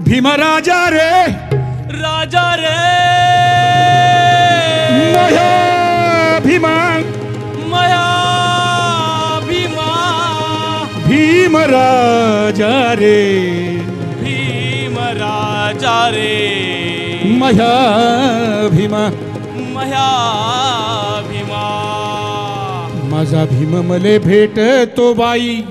भीमराजा रे राजा रे मया भीमा मया भीमा भीमराजा रे भीम राजा रे मया भीमा मया भीमा माझा भीम मले भेटतो बाई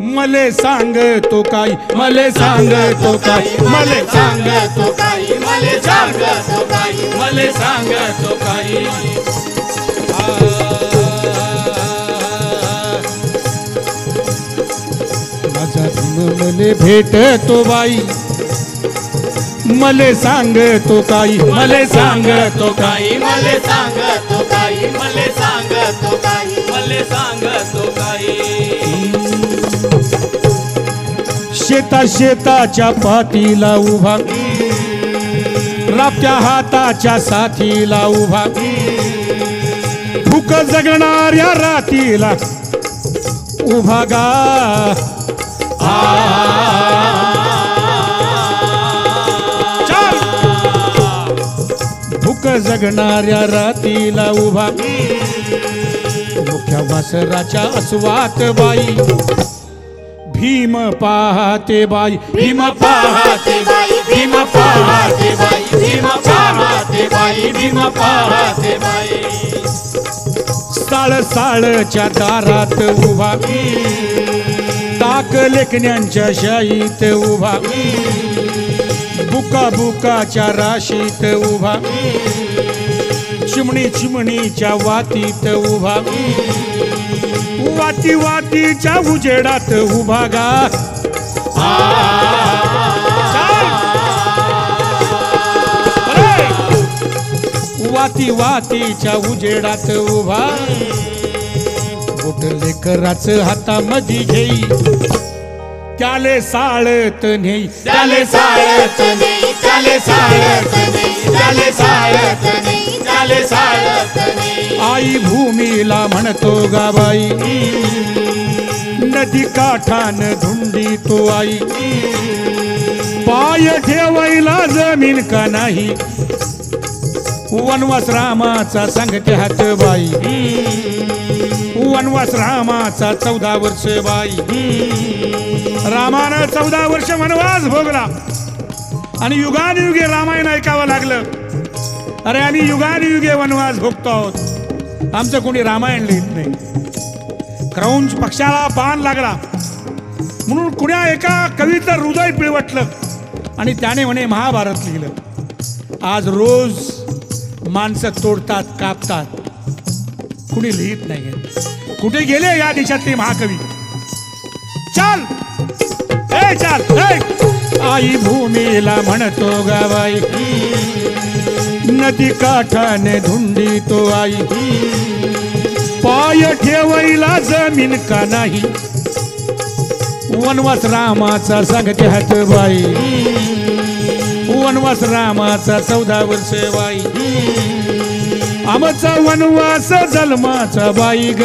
मले सांग तो काही मले सांग तो काही मले सांग तो काही मले सांग तो काही मले सांग तो काही माझा भीम मले भेटतो बाई मले सांग तो काही मले सांग तो काही मले सांग तो काही मले सांग तो काही मले सांग तो काही शेताच्या पाठीला उभा राप्त्या हाताच्या साथीला उभा भूक जगणाऱ्या रातीला उभा गा भूक जगणाऱ्या रातीला उभा मुख्या वासराच्या अस्वात बाई भीम पाहते बाई भीम पाहते बाई भीम पाहते बाई भीम पाहते बाई भीम पाहते बाई साळच्या दारात उभा ताक लेखण्यांच्या शाईत उभा बुका बुकाच्या राशीत उभा चिमणीच्या वातीत उभा वाती वातीच्या उजेडात उभा गा वाती वातीच्या उजेडात उभा बोट लेकराचं हातामध्ये घेई त्याले साळत नेई त्याले साळत नेई त्याले साळत नेई त्याले साळत नेई त्याले साळत नेई आई भूमीला म्हणतो गाबाई नदी काठान धुंडी तो आई पाय ठेवायला जमीन का नाही वनवास रामाचा सांगते हात बाई वनवास रामाचा 14 वर्ष बाई रामानं 14 वर्ष वनवास भोगला आणि युगानुयुगे रामायण ऐकावं लागलं अरे आम्ही युगानुयुगे वनवास भोगतो आहोत आमचं कोणी रामायण लिहित नाही क्रौंच पक्षाला बाण लागला म्हणून कुण्या एका कवीचं हृदय पिळवटलं आणि त्याने म्हणे महाभारत लिहिलं आज रोज माणसं तोडतात कापतात कुणी लिहित नाही कुठे गेले या देशातले महाकवी चाल ए चाल आई भूमीला म्हणतो गावाई नदी काठाने धुंडी तो आई पाय ठेवायला जमीन का नाही वनवास रामाचा सांगते हात बाई वनवास रामाचा 14 वर्ष बाई आमचा वनवास जन्माचा बाई ग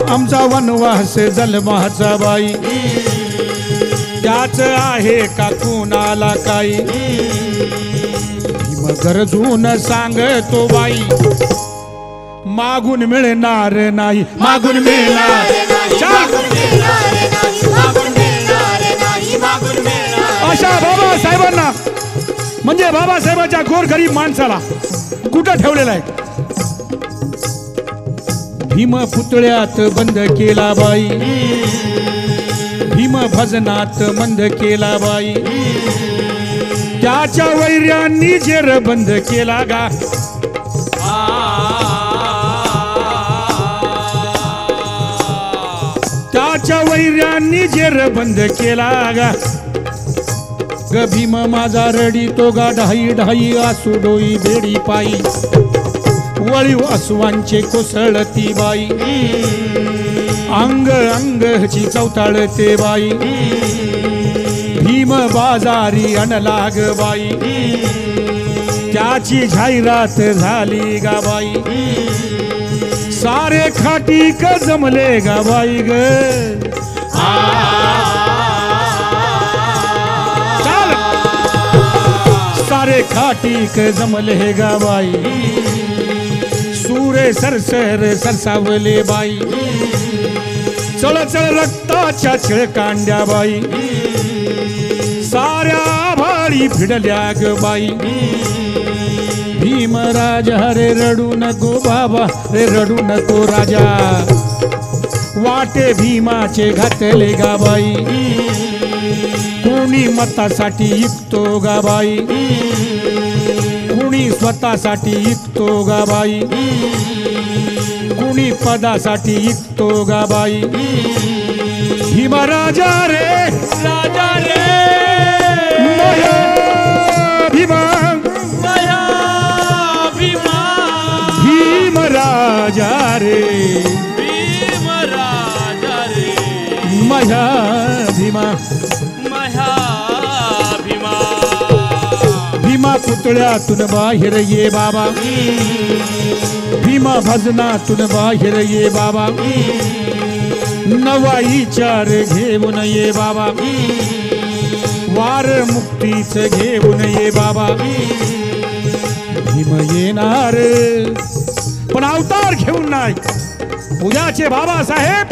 आमचा वनवास जन्माचा बाई त्याच आहे का कुणाला काही भीम गरजून सांगतो बाई मागून मिळणार नाही मागून मिळणार अशा बाबासाहेबांना म्हणजे बाबासाहेबांच्या गोरगरीब माणसाला कुठं ठेवलेला आहे भीम पुतळ्यात बंद केला बाई भीम भजनात बंद केला बाई त्याच्या वैर्यांनी जेर बंद केला गा त्याच्या वैर्यांनी जेर बंद केला गा ग भीम माझा रडी तो गा ढाई ढाई आसू डोई बेडी पायी वळीव अस्वांचे कोसळती बाई अंग अंगची चौताळते बाई भीम बाजारी अनलाग बाई त्याची जाहिरात झाली गा बाई सारे खाटीक जमले गा बाई ग चाल सारे खाटीक जमले गा बाई सुरे सरसर सरसावले बाई चळ चळ रक्ताच्या छिळकांड्या बाई साऱ्या भाळी भिडल्या ग बाई भीमराज रे रडू नको बाबा रे रडू नको राजा वाटे भीमाचे घातले गा बाई कोणी मतासाठी इकतो गा बाई कुणी स्वतःसाठी इकतो गा बाई कुणी पदासाठी इकतो गा बाई भीमराजा रे राजा रे माया भीमा माया भीमा भीमराजा रे भीम राजा रे माया भीमा महा भीमा भीमा पुतळ्यातून बाहेर ये बाबा भीमा भजनातून बाहेर ये बाबा नवा विचार घेऊन ये बाबा वार मुक्तीच घेऊन ये बाबा भीम येणार पण अवतार घेऊन नाही उद्याचे बाबासाहेब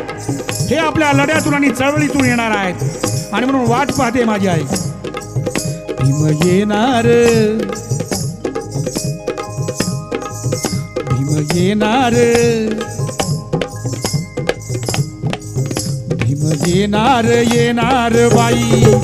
हे आपल्या लढ्यातून आणि चळवळीतून येणार आहेत आणि म्हणून वाट पाहते माझी आई भीम येणार भीम येणार भीम येणार येणार बाई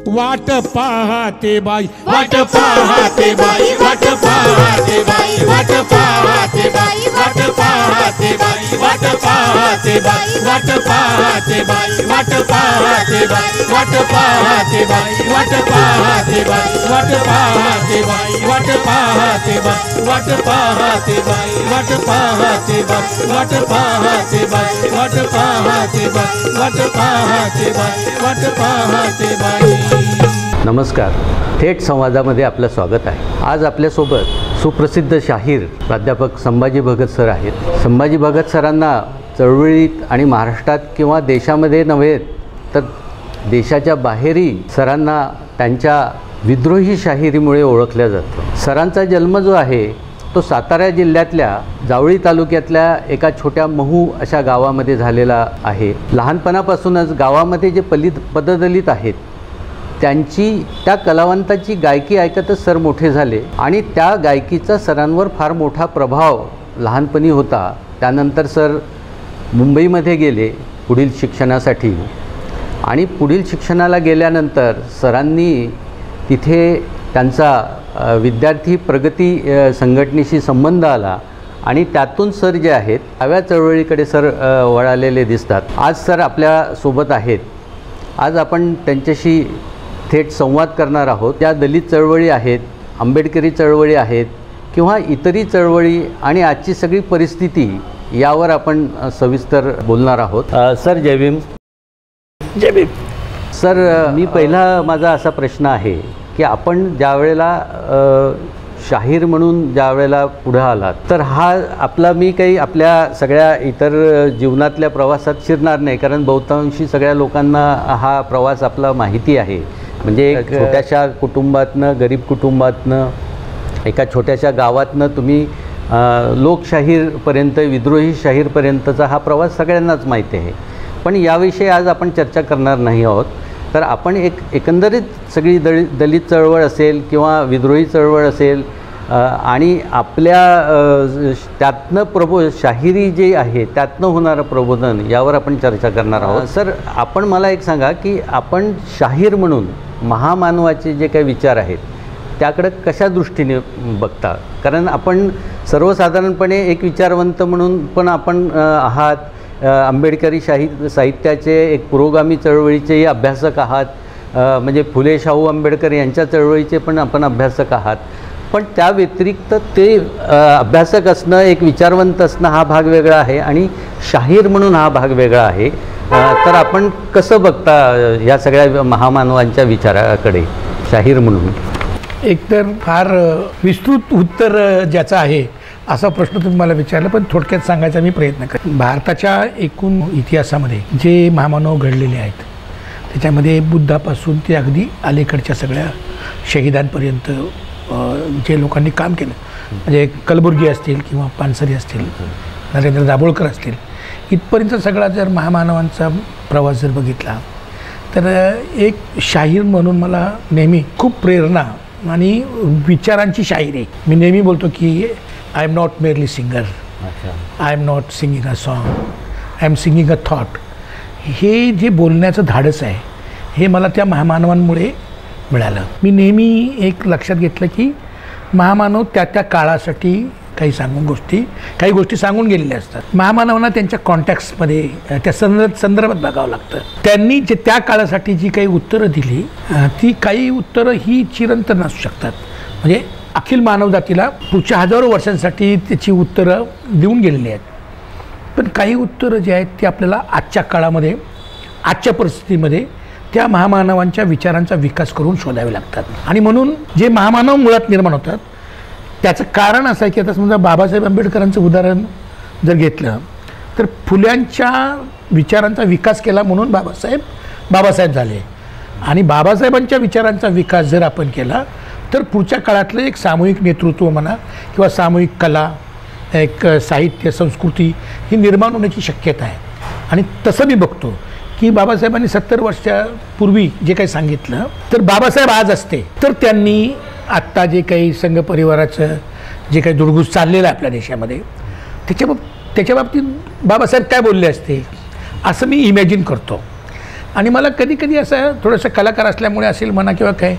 वाट पाहते बाई वाट पाहते बाई वाट पाहते बाई वाट पाहते बाई वाट पाहते बाई वाट पाहते बाई वाट पाहते बाई वाट पाहते बाई वाट पाहते बाई वाट पाहते बाई वाट पाहते बाई वाट पाहते बाई वाट पाहते बाई वाट पाहते बाई वाट पाहते बाई वाट पाहते बाई वाट पाहते बाई वाट पाहते बाई. नमस्कार. थेट संवादामध्ये आपलं स्वागत आहे. आज आपल्यासोबत सुप्रसिद्ध शाहीर प्राध्यापक संभाजी भगत सर आहेत. संभाजी भगत सरांना चळवळीत आणि महाराष्ट्रात किंवा देशामध्ये नव्हे तर देशाच्या बाहेरही सरांना त्यांच्या विद्रोही शाहिरीमुळे ओळखलं जातं. सरांचा जन्म जो आहे तो सातारा जिल्ह्यातल्या जावळी तालुक्यातल्या एका छोट्या महू अशा गावामध्ये झालेला आहे. लहानपणापासूनच गावामध्ये जे पददलित आहेत त्या कलावंताची गायकी ऐकतच सर मोठे झाले आणि त्या गायकीचा सरांवर फार मोठा प्रभाव लहानपणी होता. त्यानंतर सर मुंबईमध्ये गेले पुढील शिक्षणासाठी आणि पुढील शिक्षणाला गेल्यानंतर सरांनी तिथे त्यांचा विद्यार्थी प्रगती संघटनेशी संबंध आला आणि त्यातून सर जे आहेत नव्या चळवळीकडे सर वळालेले दिसतात. आज सर आपल्यासोबत आहेत. आज आपण त्यांच्याशी थेट संवाद करणार आहोत. त्या दलित चळवळी आहेत, आंबेडकरी चळवळी आहेत किंवा इतरही चळवळी आणि आजची सगळी परिस्थिती यावर आपण सविस्तर बोलणार आहोत. सर जय भीम. जय भीम. सर मी पहिला माझा असा प्रश्न आहे की आपण ज्या वेळेला शाहीर म्हणून ज्या वेळेला पुढे आलात तर हा आपला मी काही आपल्या सगळ्या इतर जीवनातल्या प्रवासात शिरणार नाही कारण बहुतांशी सगळ्या लोकांना हा प्रवास आपला माहिती आहे. म्हणजे एक छोट्याशा कुटुंबातनं गरीब कुटुंबातनं एका छोट्याशा गावातनं तुम्ही लोकशाहीरपर्यंत विद्रोही शाहीरपर्यंतचा हा प्रवास सगळ्यांनाच माहिती आहे. पण याविषयी आज आपण चर्चा करणार नाही आहोत. तर आपण एकंदरीत सगळी दलित चळवळ असेल किंवा विद्रोही चळवळ असेल आणि आपल्या त्यातनं शाहिरी जे आहे त्यातनं होणारं प्रबोधन यावर आपण चर्चा करणार आहोत. सर आपण मला एक सांगा की आपण शाहीर म्हणून महामानवाचे जे काही विचार आहेत त्याकडे कशा दृष्टीने बघता. कारण आपण सर्वसाधारणपणे एक विचारवंत म्हणून पण आपण आहात. आंबेडकरी साहित्याचे एक पुरोगामी चळवळीचेही अभ्यासक आहात. म्हणजे फुले शाहू आंबेडकर यांच्या चळवळीचे पण आपण अभ्यासक आहात. पण त्या व्यतिरिक्त ते अभ्यासक असणं एक विचारवंत असणं हा भाग वेगळा आहे आणि शाहीर म्हणून हा भाग वेगळा आहे. तर आपण कसं बघता या सगळ्या महामानवांच्या विचाराकडे शाहीर म्हणून. एकतर फार विस्तृत उत्तर ज्याचं आहे असा प्रश्न तुम्ही मला विचारला, पण थोडक्यात सांगायचा मी प्रयत्न करेन. भारताच्या एकूण इतिहासामध्ये जे महामानव घडलेले आहेत त्याच्यामध्ये बुद्धापासून ते अगदी अलीकडच्या सगळ्या शहीदांपर्यंत जे लोकांनी काम केलं, म्हणजे कलबुर्गी असतील किंवा पानसरे असतील, नरेंद्र दाभोळकर असतील, इथपर्यंत सगळा जर महामानवांचा प्रवास जर बघितला तर एक शाहीर म्हणून मला नेहमी खूप प्रेरणा आणि विचारांची शाहीर. मी नेहमी बोलतो की I am not merely singer, I am not singing a song, I am singing a thought. हे जे बोलण्याचं धाडस आहे हे मला त्या महामानवांमुळे मिळालं. मी नेहमी एक लक्षात घेतलं की महामानव त्या त्या काळासाठी काही गोष्टी सांगून गेलेल्या असतात. महामानवांना त्यांच्या कॉन्टॅक्ट्समध्ये त्या संदर्भात बघावं लागतं. त्यांनी जे त्या काळासाठी जी काही उत्तरं दिली ती काही उत्तरं ही चिरंतन असू शकतात, म्हणजे अखिल मानवजातीला पुढच्या हजारो वर्षांसाठी त्याची उत्तरं देऊन गेलेली आहेत. पण काही उत्तरं जी आहेत ती आपल्याला आजच्या काळामध्ये, आजच्या परिस्थितीमध्ये त्या महामानवांच्या विचारांचा विकास करून शोधावे लागतात. आणि म्हणून जे महामानव मुळात निर्माण होतात त्याचं कारण असं आहे की आता समजा बाबासाहेब आंबेडकरांचं उदाहरण जर घेतलं तर फुल्यांच्या विचारांचा विकास केला म्हणून बाबासाहेब झाले. आणि बाबासाहेबांच्या विचारांचा विकास जर आपण केला तर पुढच्या काळातलं एक सामूहिक नेतृत्व म्हणा किंवा सामूहिक कला, एक साहित्य, संस्कृती ही निर्माण होण्याची शक्यता आहे. आणि तसं मी बघतो की बाबासाहेबांनी 70 वर्षापूर्वी जे काही सांगितलं तर बाबासाहेब आज असते तर त्यांनी आत्ता जे काही संघ परिवाराचं जे काही दुर्गुस चाललेलं आहे आपल्या देशामध्ये त्याच्या बाबतीत बाबासाहेब काय बोलले असते असं मी इमॅजिन करतो. आणि मला कधी कधी असं थोडंसं कलाकार असल्यामुळे असेल म्हणा किंवा काय,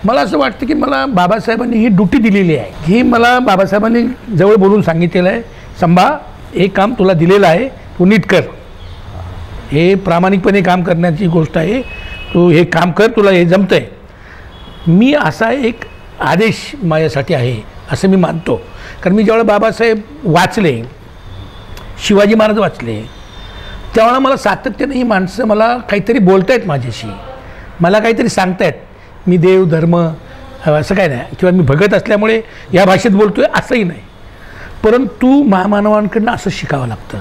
मला असं वाटतं की मला बाबासाहेबांनी ही ड्युटी दिलेली आहे, ही मला बाबासाहेबांनी जवळ बोलून सांगितलेलं आहे, संभा हे काम तुला दिलेलं आहे, तू नीट कर, हे प्रामाणिकपणे काम करण्याची गोष्ट आहे, तू हे काम कर, तुला हे जमतं आहे. मी असा एक आदेश माझ्यासाठी आहे असं मी मानतो. कारण मी ज्यावेळेला बाबासाहेब वाचले, शिवाजी महाराज वाचले, त्यावेळेला मला सातत्याने ही माणसं मला काहीतरी बोलतायत माझ्याशी, मला काहीतरी सांगतायत. मी देव धर्म असं काय नाही किंवा मी भगत असल्यामुळे या भाषेत बोलतो आहे असंही नाही, परंतु महामानवांकडनं असं शिकावं लागतं.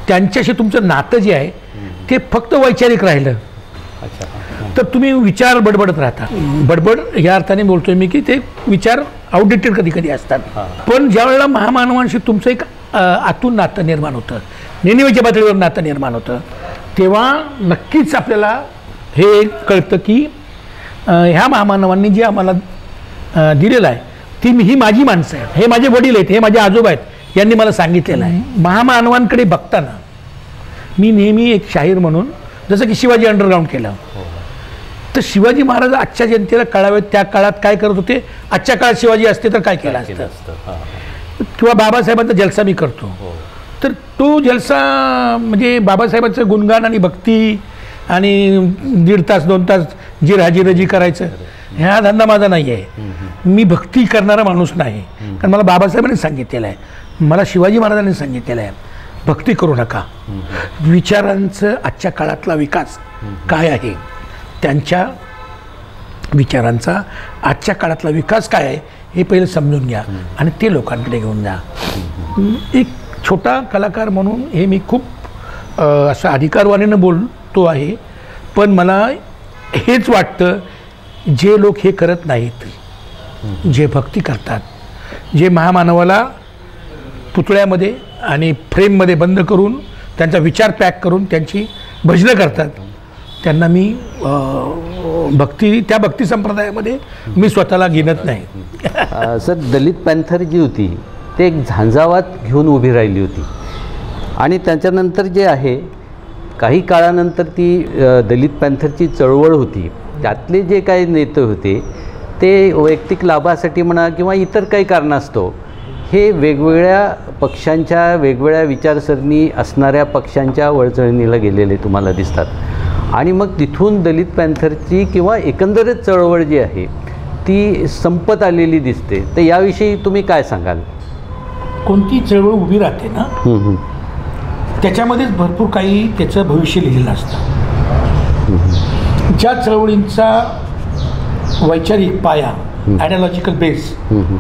त्यांच्याशी तुमचं नातं जे आहे ते फक्त वैचारिक राहिलं तर तुम्ही विचार बडबडत राहता. बडबड या अर्थाने बोलतोय मी की ते विचार आउटडेटेड कधी कधी असतात. पण ज्या वेळेला महामानवांशी तुमचं एक आतून नातं निर्माण होतं, नेहमीच्या पातळीवर नातं निर्माण होतं, तेव्हा नक्कीच आपल्याला हे कळतं की ह्या महामानवांनी जे आम्हाला दिलेलं आहे ही माझी माणसं आहेत, हे माझे वडील आहेत, हे माझे आजोबा आहेत, यांनी मला सांगितलेलं आहे. महामानवांकडे बघताना मी नेहमी एक शाहीर म्हणून, जसं की शिवाजी अंडरग्राऊंड केलं, तर शिवाजी महाराज आजच्या जनतेला कळावेत त्या काळात काय करत होते, आजच्या काळात शिवाजी असते तर काय केलं असतं. किंवा बाबासाहेबांचा जलसा मी करतो तर तो जलसा म्हणजे बाबासाहेबांचं गुणगान आणि भक्ती आणि 1.5 तास 2 तास जिरहाजी करायचं ह्या धंदा माझा नाही आहे. मी भक्ती करणारा माणूस नाही, कारण मला बाबासाहेबांनी सांगितलेलं आहे, मला शिवाजी महाराजांनी सांगितलेलं आहे, भक्ती करू नका. विचारांचं आजच्या काळातला विकास काय आहे, त्यांच्या विचारांचा आजच्या काळातला विकास काय आहे हे पहिलं समजून घ्या आणि ते लोकांकडे घेऊन जा. एक छोटा कलाकार म्हणून हे मी खूप असं अधिकारवाणीनं बोलतो आहे, पण मला हेच वाटतं जे लोक हे करत नाहीत, जे भक्ती करतात, जे महामानवाला पुतळ्यामध्ये आणि फ्रेममध्ये बंद करून त्यांचा विचार पॅक करून त्यांची भजनं करतात, त्यांना मी त्या भक्ती संप्रदायामध्ये मी स्वतःला गिनत नाही. सर, दलित पॅन्थर जी होती ते एक झंझावात घेऊन उभी राहिली होती आणि त्याच्यानंतर जे आहे काही काळानंतर ती दलित पॅन्थरची चळवळ होती, त्यातले जे काही नेते होते ते वैयक्तिक लाभासाठी म्हणा किंवा इतर काही कारणास्तव हे वेगवेगळ्या पक्षांच्या वेगवेगळ्या विचारसरणी असणाऱ्या पक्षांच्या वळचळणीला गेलेले तुम्हाला दिसतात. आणि मग तिथून दलित पॅन्थरची किंवा एकंदरीत चळवळ जी आहे ती संपत आलेली दिसते. तर याविषयी तुम्ही काय सांगाल? कोणती चळवळ उभी राहते ना त्याच्यामध्येच भरपूर काही त्याचं भविष्य लिहिलेलं असतं. ज्या चळवळींचा वैचारिक पाया आयडिओलॉजिकल बेस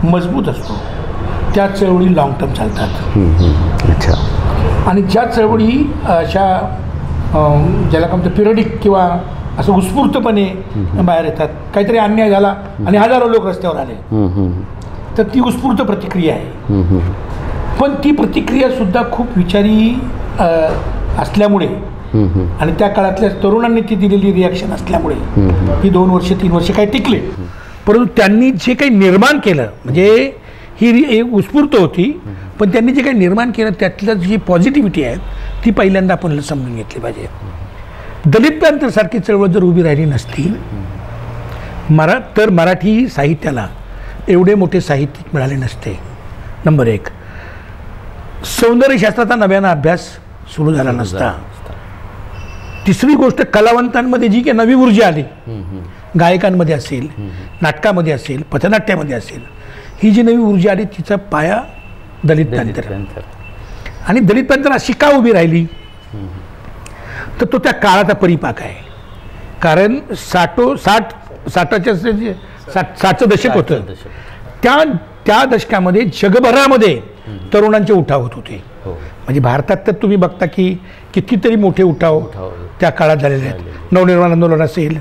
मजबूत असतो त्या चळवळी लॉंग टर्म चालतात. अच्छा. आणि ज्या चळवळी अशा ज्याला काय म्हणतं पिरियडिक किंवा असं उत्स्फूर्तपणे बाहेर येतात, काहीतरी अन्याय झाला आणि हजारो लोक रस्त्यावर आले, तर ती उत्स्फूर्त प्रतिक्रिया आहे. पण ती प्रतिक्रियासुद्धा खूप विचारी असल्यामुळे आणि त्या काळातल्या तरुणांनी ती दिलेली रिॲक्शन असल्यामुळे ती 2 वर्ष 3 वर्ष काही टिकले. परंतु त्यांनी जे काही निर्माण केलं, म्हणजे ही एक उत्स्फूर्त होती, पण त्यांनी जे काही निर्माण केलं त्यातलं जी पॉझिटिव्हिटी आहे ती पहिल्यांदा आपण समजून घेतली पाहिजे. दलित पॅंथरसारखी चळवळ जर उभी राहिली नसती तर मराठी साहित्याला एवढे मोठे साहित्यिक मिळाले नसते. नंबर 1. सौंदर्यशास्त्राचा नव्यानं अभ्यास सुरू झाला नसता. तिसरी गोष्ट, कलावंतांमध्ये जी काही नवी ऊर्जा आली, गायकांमध्ये असेल, नाटकामध्ये असेल, पथनाट्यामध्ये असेल, ही जी नवी ऊर्जा आली तिचा पाया दलित पॅंथर. आणि दलित पॅंथर अशी का उभी राहिली, तर तो त्या काळाचा परिपाक आहे. कारण 60चं दशक होतं. त्या दशकामध्ये जगभरामध्ये तरुणांचे उठाव होत होते. म्हणजे भारतात तर तुम्ही बघता की कितीतरी मोठे उठाव त्या काळात झालेले आहेत. नवनिर्माण आंदोलन असेल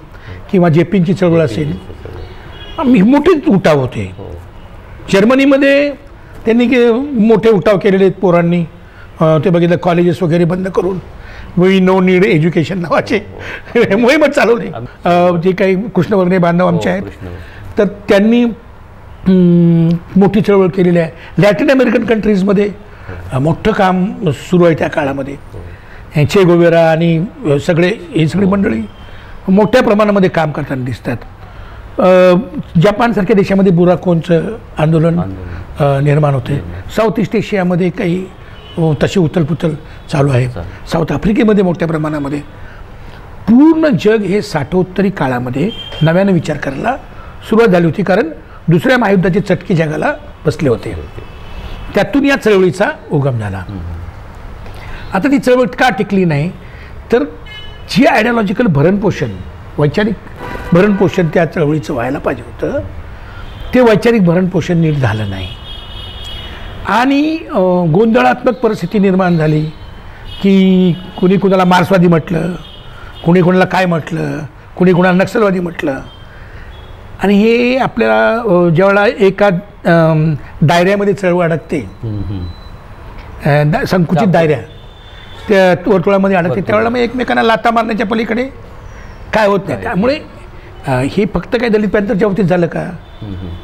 किंवा जेपींची चळवळ असेल, मोठे उठाव होते. जर्मनीमध्ये त्यांनी मोठे उठाव केलेले आहेत पोरांनी. ते बघितलं, कॉलेजेस वगैरे बंद करून वी नो नीड एज्युकेशन नावाचे मोहीमच चालवली. जे काही कृष्णवर्णीय बांधव आमचे आहेत, तर त्यांनी मोठी चळवळ केलेली आहे. लॅटिन अमेरिकन कंट्रीजमध्ये मोठं काम सुरू आहे त्या काळामध्ये. चे गोवेरा आणि ही सगळी मंडळी मोठ्या प्रमाणामध्ये काम करताना दिसतात. जपानसारख्या देशामध्ये बुराकोंचं आंदोलन निर्माण होते. साऊथ ईस्ट एशियामध्ये काही तशी उथलपुथल चालू आहे. साऊथ आफ्रिकेमध्ये मोठ्या प्रमाणामध्ये. पूर्ण जग हे 60 काळामध्ये नव्यानं विचार करायला सुरुवात झाली होती, कारण दुसऱ्या महायुद्धाचे चटके जगाला बसले होते. त्यातून या चळवळीचा उगम झाला. आता ती चळवळ का टिकली नाही, तर जी आयडिओलॉजिकल भरणपोषण, वैचारिक भरणपोषण त्या चळवळीचं व्हायला पाहिजे होतं, ते वैचारिक भरणपोषण नीट झालं नाही. आणि गोंधळात्मक परिस्थिती निर्माण झाली की कुणी कुणाला मार्क्सवादी म्हटलं, कुणी कुणाला काय म्हटलं, कुणी कुणाला नक्षलवादी म्हटलं. आणि हे आपल्याला ज्यावेळेला एका दायऱ्यामध्ये चळवळ अडकते, संकुचित दायऱ्या त्या वर्तुळामध्ये अडकते, त्यावेळेला मग एकमेकांना लाथा मारण्याच्या पलीकडे काय होत नाही. त्यामुळे हे फक्त काय दलित पॅंथरच्या बाबतीत झालं का,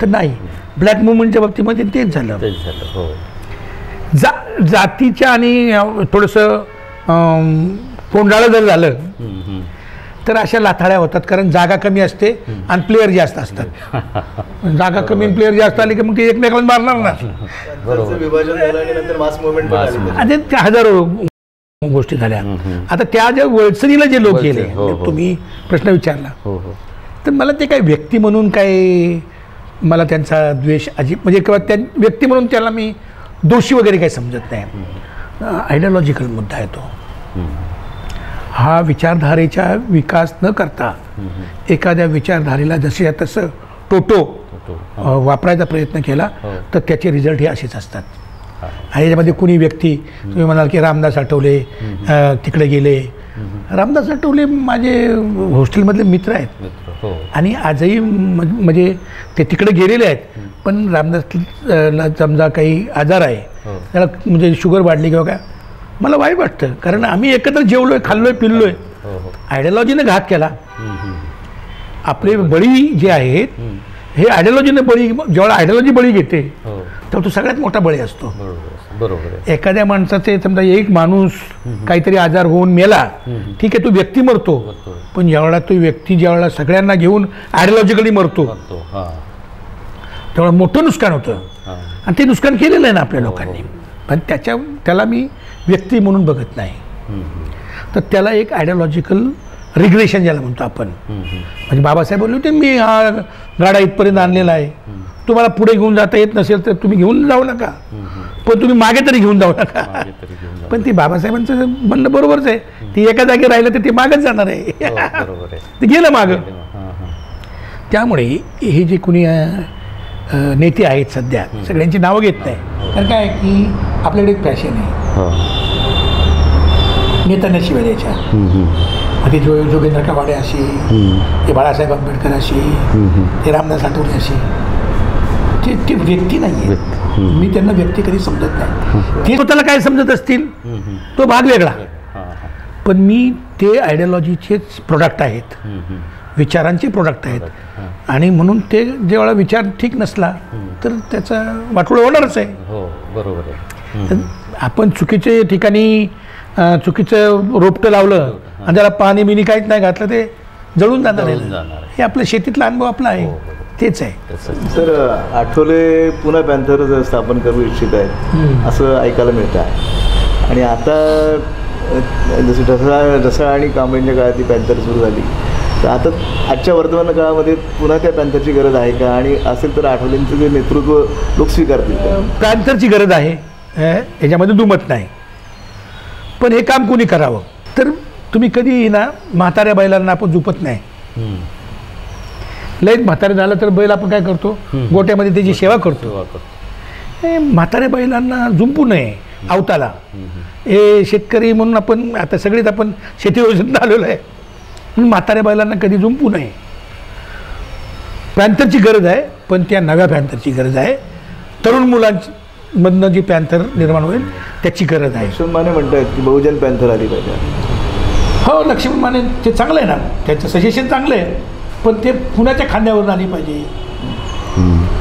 तर नाही. ब्लॅक मुवमेंटच्या बाबतीमध्ये तेच झालं. जातीच्या आणि थोडंसं कोंडाळं जर झालं तर अशा लाथाळ्या होतात, कारण जागा कमी असते आणि प्लेयर जास्त असतात. जागा कमी आणि प्लेयर जास्त आले की मग ते एकमेकाला मारणार ना. आता त्या हजारो गोष्टी झाल्या. आता त्या ज्या वळसणीला जे लोक गेले, तुम्ही प्रश्न विचारला, तर मला ते काय व्यक्ती म्हणून काय मला त्यांचा द्वेष म्हणजे किंवा त्या व्यक्ती म्हणून त्याला मी दोषी वगैरे काही समजत नाही. आयडिओलॉजिकल मुद्दा आहे तो. हा विचारधारेचा विकास न करता एखाद्या विचारधारेला जसे तसं वापरायचा प्रयत्न केला तर त्याचे रिझल्ट हे असेच असतात. आणि याच्यामध्ये कुणी व्यक्ती, तुम्ही म्हणाल की रामदास आठवले तिकडे गेले. रामदास आठवले माझे हॉस्टेलमधले मित्र आहेत आणि आजही म्हणजे ते तिकडे गेलेले आहेत. पण रामदासला समजा काही आजार आहे, त्याला म्हणजे शुगर वाढली किंवा काय, मला वाईट वाटतं, कारण आम्ही एकत्र जेवलोय, खाल्लोय, पिल्लोय. आयडिओलॉजीने घात केला. आपले बळी जे आहेत हे आयडिओलॉजीने बळी, जेव्हा आयडिओलॉजी बळी घेते तर तो सगळ्यात मोठा बळी असतो. एखाद्या माणसाचे समजा एक माणूस काहीतरी आजार होऊन मेला, ठीक आहे, तो व्यक्ती मरतो, पण ज्यावेळेला तो व्यक्ती ज्यावेळेला सगळ्यांना घेऊन आयडिओलॉजिकली मरतो तेवढं मोठं नुकसान होतं. आणि ते नुकसान केलेलं आहे ना आपल्या लोकांनी. पण त्याला मी व्यक्ती म्हणून बघत नाही. तर त्याला एक आयडिओलॉजिकल रिग्रेशन ज्याला म्हणतो आपण. म्हणजे बाबासाहेब बोलले होते, मी हा गाडा इथपर्यंत आणलेला आहे, तुम्हाला पुढे घेऊन जाता येत नसेल तर तुम्ही घेऊन जाऊ नका, पण तुम्ही मागे तरी घेऊन जाऊ नका. पण ते बाबासाहेबांचं म्हणणं बरोबरच आहे. ती एका जागी राहिलं तर ते मागच जाणार आहे. ते गेलं मागं. त्यामुळे हे जे कुणी नेते आहेत सध्या, सगळ्यांची नावं घेत नाही. कारण काय आहे की आपल्याकडे एक फॅशन आहे हो. नेत्यांना शिवाय द्यायच्या. मग ते जोगेंद्र कवाडे अशी, ते बाळासाहेब आंबेडकर अशी, ते रामदास आठवले अशी, ते व्यक्ती नाही आहे. मी त्यांना व्यक्ती कधी समजत नाही. ते स्वतःला काय समजत असतील तो भाग वेगळा, पण मी ते आयडियॉलॉजीचेच प्रोडक्ट आहेत, विचारांचे प्रोडक्ट आहेत. आणि म्हणून ते जेव्हा विचार ठीक नसला तर त्याचा वाटोळं होणारच आहे. हो बरोबर आहे. तर आपण चुकीच्या ठिकाणी चुकीचं रोपटं लावलं आणि त्याला पाणी बिनी काहीच नाही घातलं, ते जळून जाणार आहे. हे आपल्या शेतीतला अनुभव आपला आहे, तेच आहे. सर, आठवले पुन्हा पॅन्थर स्थापन करू इच्छित आहेत असं ऐकायला मिळतं आहे. आणि आता जसं ढसाळ आणि कांबळेंच्या काळात ती पॅन्थर सुरू झाली, तर आता आजच्या वर्तमान काळामध्ये पुन्हा त्या पॅन्थरची गरज आहे का? आणि असेल तर आठवलेंचं जे नेतृत्व लोक स्वीकारतील का? पॅन्थरची गरज आहे, याच्यामध्ये दुमत नाही. पण हे काम कोणी करावं? तर तुम्ही कधी ना म्हाताऱ्या बैलांना आपण झुपत नाही. लय म्हातारे झालं तर बैल आपण काय करतो, गोट्यामध्ये त्याची सेवा करतो. म्हाताऱ्या बैलांना झुंपू नये अवताला. हे शेतकरी म्हणून आपण आता सगळेच आपण शेती योजनेत आलेलो आहे, म्हणून म्हाताऱ्या बैलांना कधी झुंपू नये. पॅन्थरची गरज आहे, पण त्या नव्या पॅन्थरची गरज आहे. तरुण मुलांची मधनं जी पॅन्थर निर्माण होईल त्याची गरज आहे. लक्ष्मण माने म्हणतात की बहुजन पॅन्थर आली पाहिजे. हो, लक्ष्मण माने ते चांगलं आहे ना, त्याचं सजेशन चांगलं आहे, पण ते पुण्याच्या खांद्यावरून आली पाहिजे.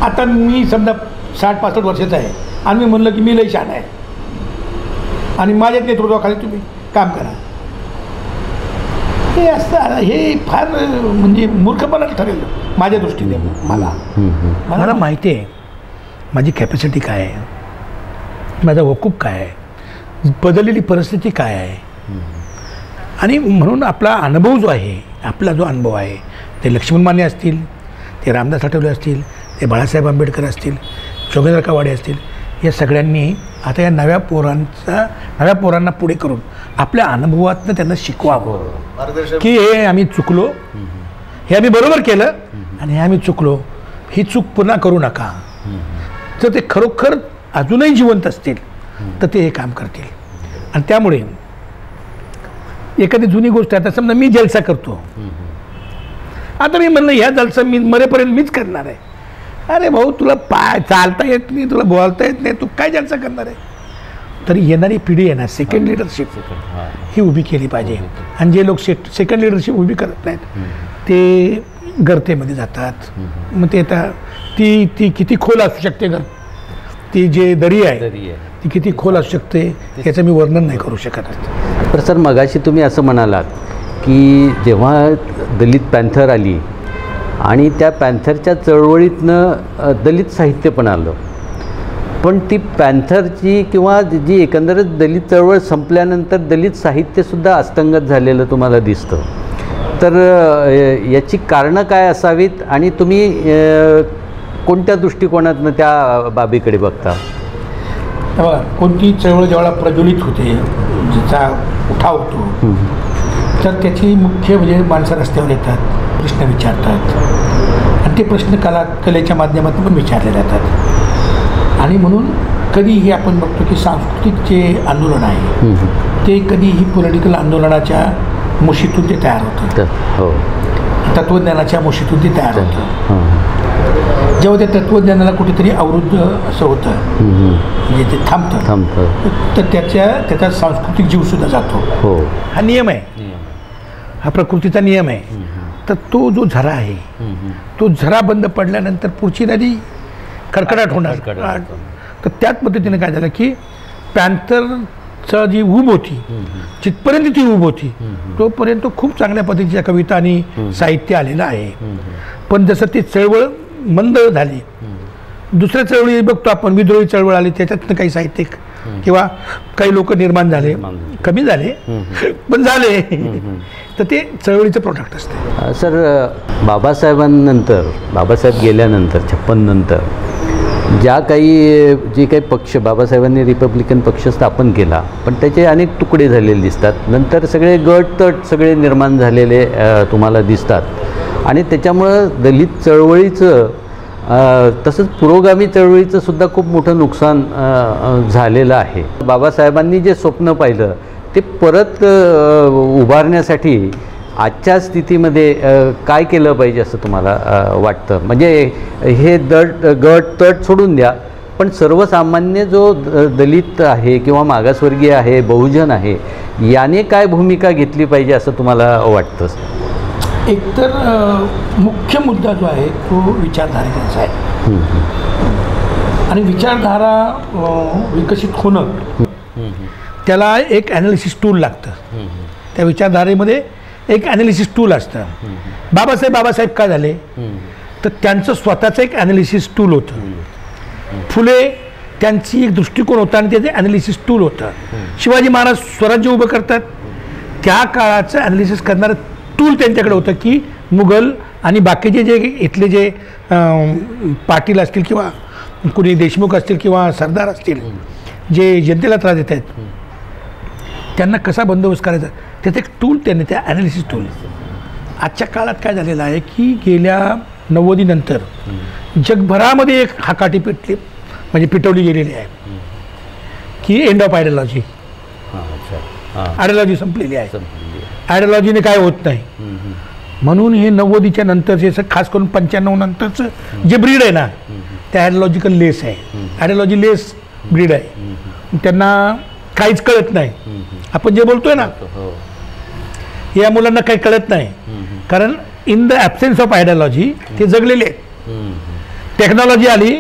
आता मी समजा 60-65 वर्षाचा आहे आणि मी म्हणलं की मी लई शहाणा आहे आणि माझ्या नेतृत्वाखाली तुम्ही काम करा, हे असं हे फार म्हणजे मूर्खपणा ठरेल माझ्या दृष्टीने. मला माहिती आहे माझी कॅपॅसिटी काय आहे, माझा वकूफ काय आहे, बदललेली परिस्थिती काय आहे. आणि म्हणून आपला अनुभव जो आहे, आपला जो अनुभव आहे, ते लक्ष्मण माने असतील, ते रामदास आठवले असतील, ते बाळासाहेब आंबेडकर असतील, जोगेंद्र कवाडे असतील, या सगळ्यांनी आता या नव्या पोरांना पुढे करून आपल्या अनुभवातनं त्यांना शिकवावं की हे आम्ही चुकलो, हे आम्ही बरोबर केलं आणि हे आम्ही चुकलो, ही चूक पुन्हा करू नका. जर ते खरोखर अजूनही जिवंत असतील तर ते हे काम करतील. आणि त्यामुळे एखादी जुनी गोष्ट, आता समजा मी जलसा करतो, आता मी म्हणलं ह्या जलसा मी मरेपर्यंत मीच करणार आहे. अरे भाऊ, तुला चालता येत नाही, तुला बोलता येत नाही, तू काय जलसा करणार आहे? तरी येणारी पिढी आहे ना, सेकंड लिडरशिप ही उभी केली पाहिजे. आणि जे लोक सेकंड लिडरशिप उभी करत नाहीत ते गर्तेमध्ये जातात. मग ते आता ती किती खोल असू शकते, ती जे दरी आहे ती किती खोल असू शकते याचं मी वर्णन नाही करू शकत. तर सर, मगाशी तुम्ही असं म्हणालात की जेव्हा दलित पॅन्थर आली आणि त्या पॅन्थरच्या चळवळीतनं दलित साहित्य पण आलं, पण ती पॅन्थरची किंवा जी एकंदरच दलित चळवळ संपल्यानंतर दलित साहित्यसुद्धा अस्तंगत झालेलं तुम्हाला दिसतं. तर याची कारणं काय असावीत आणि तुम्ही कोणत्या दृष्टिकोनातनं त्या बाबीकडे बघता? बघा, कोणती चळवळ जेव्हा प्रज्वलित होते, जिचा उठाव होतो, तर त्याची मुख्य म्हणजे माणसं रस्त्यावर येतात, प्रश्न विचारतात आणि ते प्रश्न कलेच्या माध्यमातून पण विचारले जातात. आणि म्हणून कधीही आपण बघतो की सांस्कृतिक जे आंदोलन आहे ते कधीही पॉलिटिकल आंदोलनाच्या मुशीतून ते तयार होतं. हो, तत्त्वज्ञानाच्या मुशीतून ते तयार होतं. जेव्हा त्या तत्त्वज्ञानाला कुठेतरी अवरुद्ध असं होतं, म्हणजे ते थांबतं, तर त्याचा सांस्कृतिक जीवसुद्धा जातो. हो, हा नियम आहे, हा प्रकृतीचा नियम आहे. तर तो जो झरा आहे, तो झरा बंद पडल्यानंतर पुढची नदी खडखडाट होणार. तर त्याच पद्धतीने काय झालं की पॅन्थरचा जी ऊब होती, जिथपर्यंत ती ऊब होती तोपर्यंत खूप चांगल्या पद्धतीच्या कविता आणि साहित्य आलेलं आहे. पण जसं ती चळवळ मंद झाली, दुसऱ्या चळवळी बघतो आपण, विद्रोही चळवळ आली, त्याच्यातनं काही साहित्यिक किंवा काही लोक निर्माण झाले, कमी झाले पण झाले, तर ते चळवळीचं प्रोडक्ट असते. सर, बाबासाहेब गेल्यानंतर 56 नंतर जे काही पक्ष बाबासाहेबांनी रिपब्लिकन पक्ष स्थापन केला, पण त्याचे अनेक तुकडे झालेले दिसतात. नंतर सगळे गट सगळे निर्माण झालेले तुम्हाला दिसतात आणि त्याच्यामुळं दलित चळवळीचं तसंच पुरोगामी चळवळीचं सुद्धा खूप मोठं नुकसान झालेलं आहे. बाबासाहेबांनी जे स्वप्न पाहिलं ते परत उभारण्यासाठी आजच्या स्थितीमध्ये काय केलं पाहिजे असं तुम्हाला वाटतं? म्हणजे हे गट तट सोडून द्या, पण सर्वसामान्य जो दलित आहे किंवा मागासवर्गीय आहे, बहुजन आहे, याने काय भूमिका घेतली पाहिजे असं तुम्हाला वाटतं? एकतर मुख्य मुद्दा जो आहे तो विचारधारेचा आहे. आणि विचारधारा विकसित होणं त्याला एक ॲनालिसिस टूल लागतं. त्या विचारधारेमध्ये एक ॲनालिसिस टूल असतं. बाबासाहेब काय झाले तर त्यांचं स्वतःचं एक ॲनालिसिस टूल होतं. फुले त्यांची एक दृष्टिकोन होता आणि त्याचे ॲनालिसिस टूल होतं. शिवाजी महाराज स्वराज्य उभं करतात, त्या काळाचं ॲनालिसिस करणारं टूल त्यांच्याकडे होतं की मुघल आणि बाकीचे जे इथले जे पाटील असतील किंवा कुणी देशमुख असतील किंवा सरदार असतील जे जनतेला त्रास देत आहेत त्यांना कसा बंदोबस्त करायचा त्याचं एक टूल त्यांनी, त्या ॲनालिसिस टूल. आजच्या काळात काय झालेलं आहे की गेल्या 90नंतर जगभरामध्ये एक हाकाटी पिटवली गेलेली आहे की एंड ऑफ आयडियॉलॉजी. आयडियॉलॉजी संपलेली आहे. आयडियॉलॉजीने काय होत नाही. म्हणून हे 90च्या नंतरचे खास करून 95 नंतरचं जे ब्रीड आहे ना ते आयडियॉलॉजिकल लेस आहे. आयडियॉलॉजी लेस ब्रीड आहे. त्यांना काहीच कळत नाही. आपण जे बोलतोय ना या मुलांना काही कळत नाही, कारण in the absence of ideology ते जगलेले आहेत. टेक्नॉलॉजी आली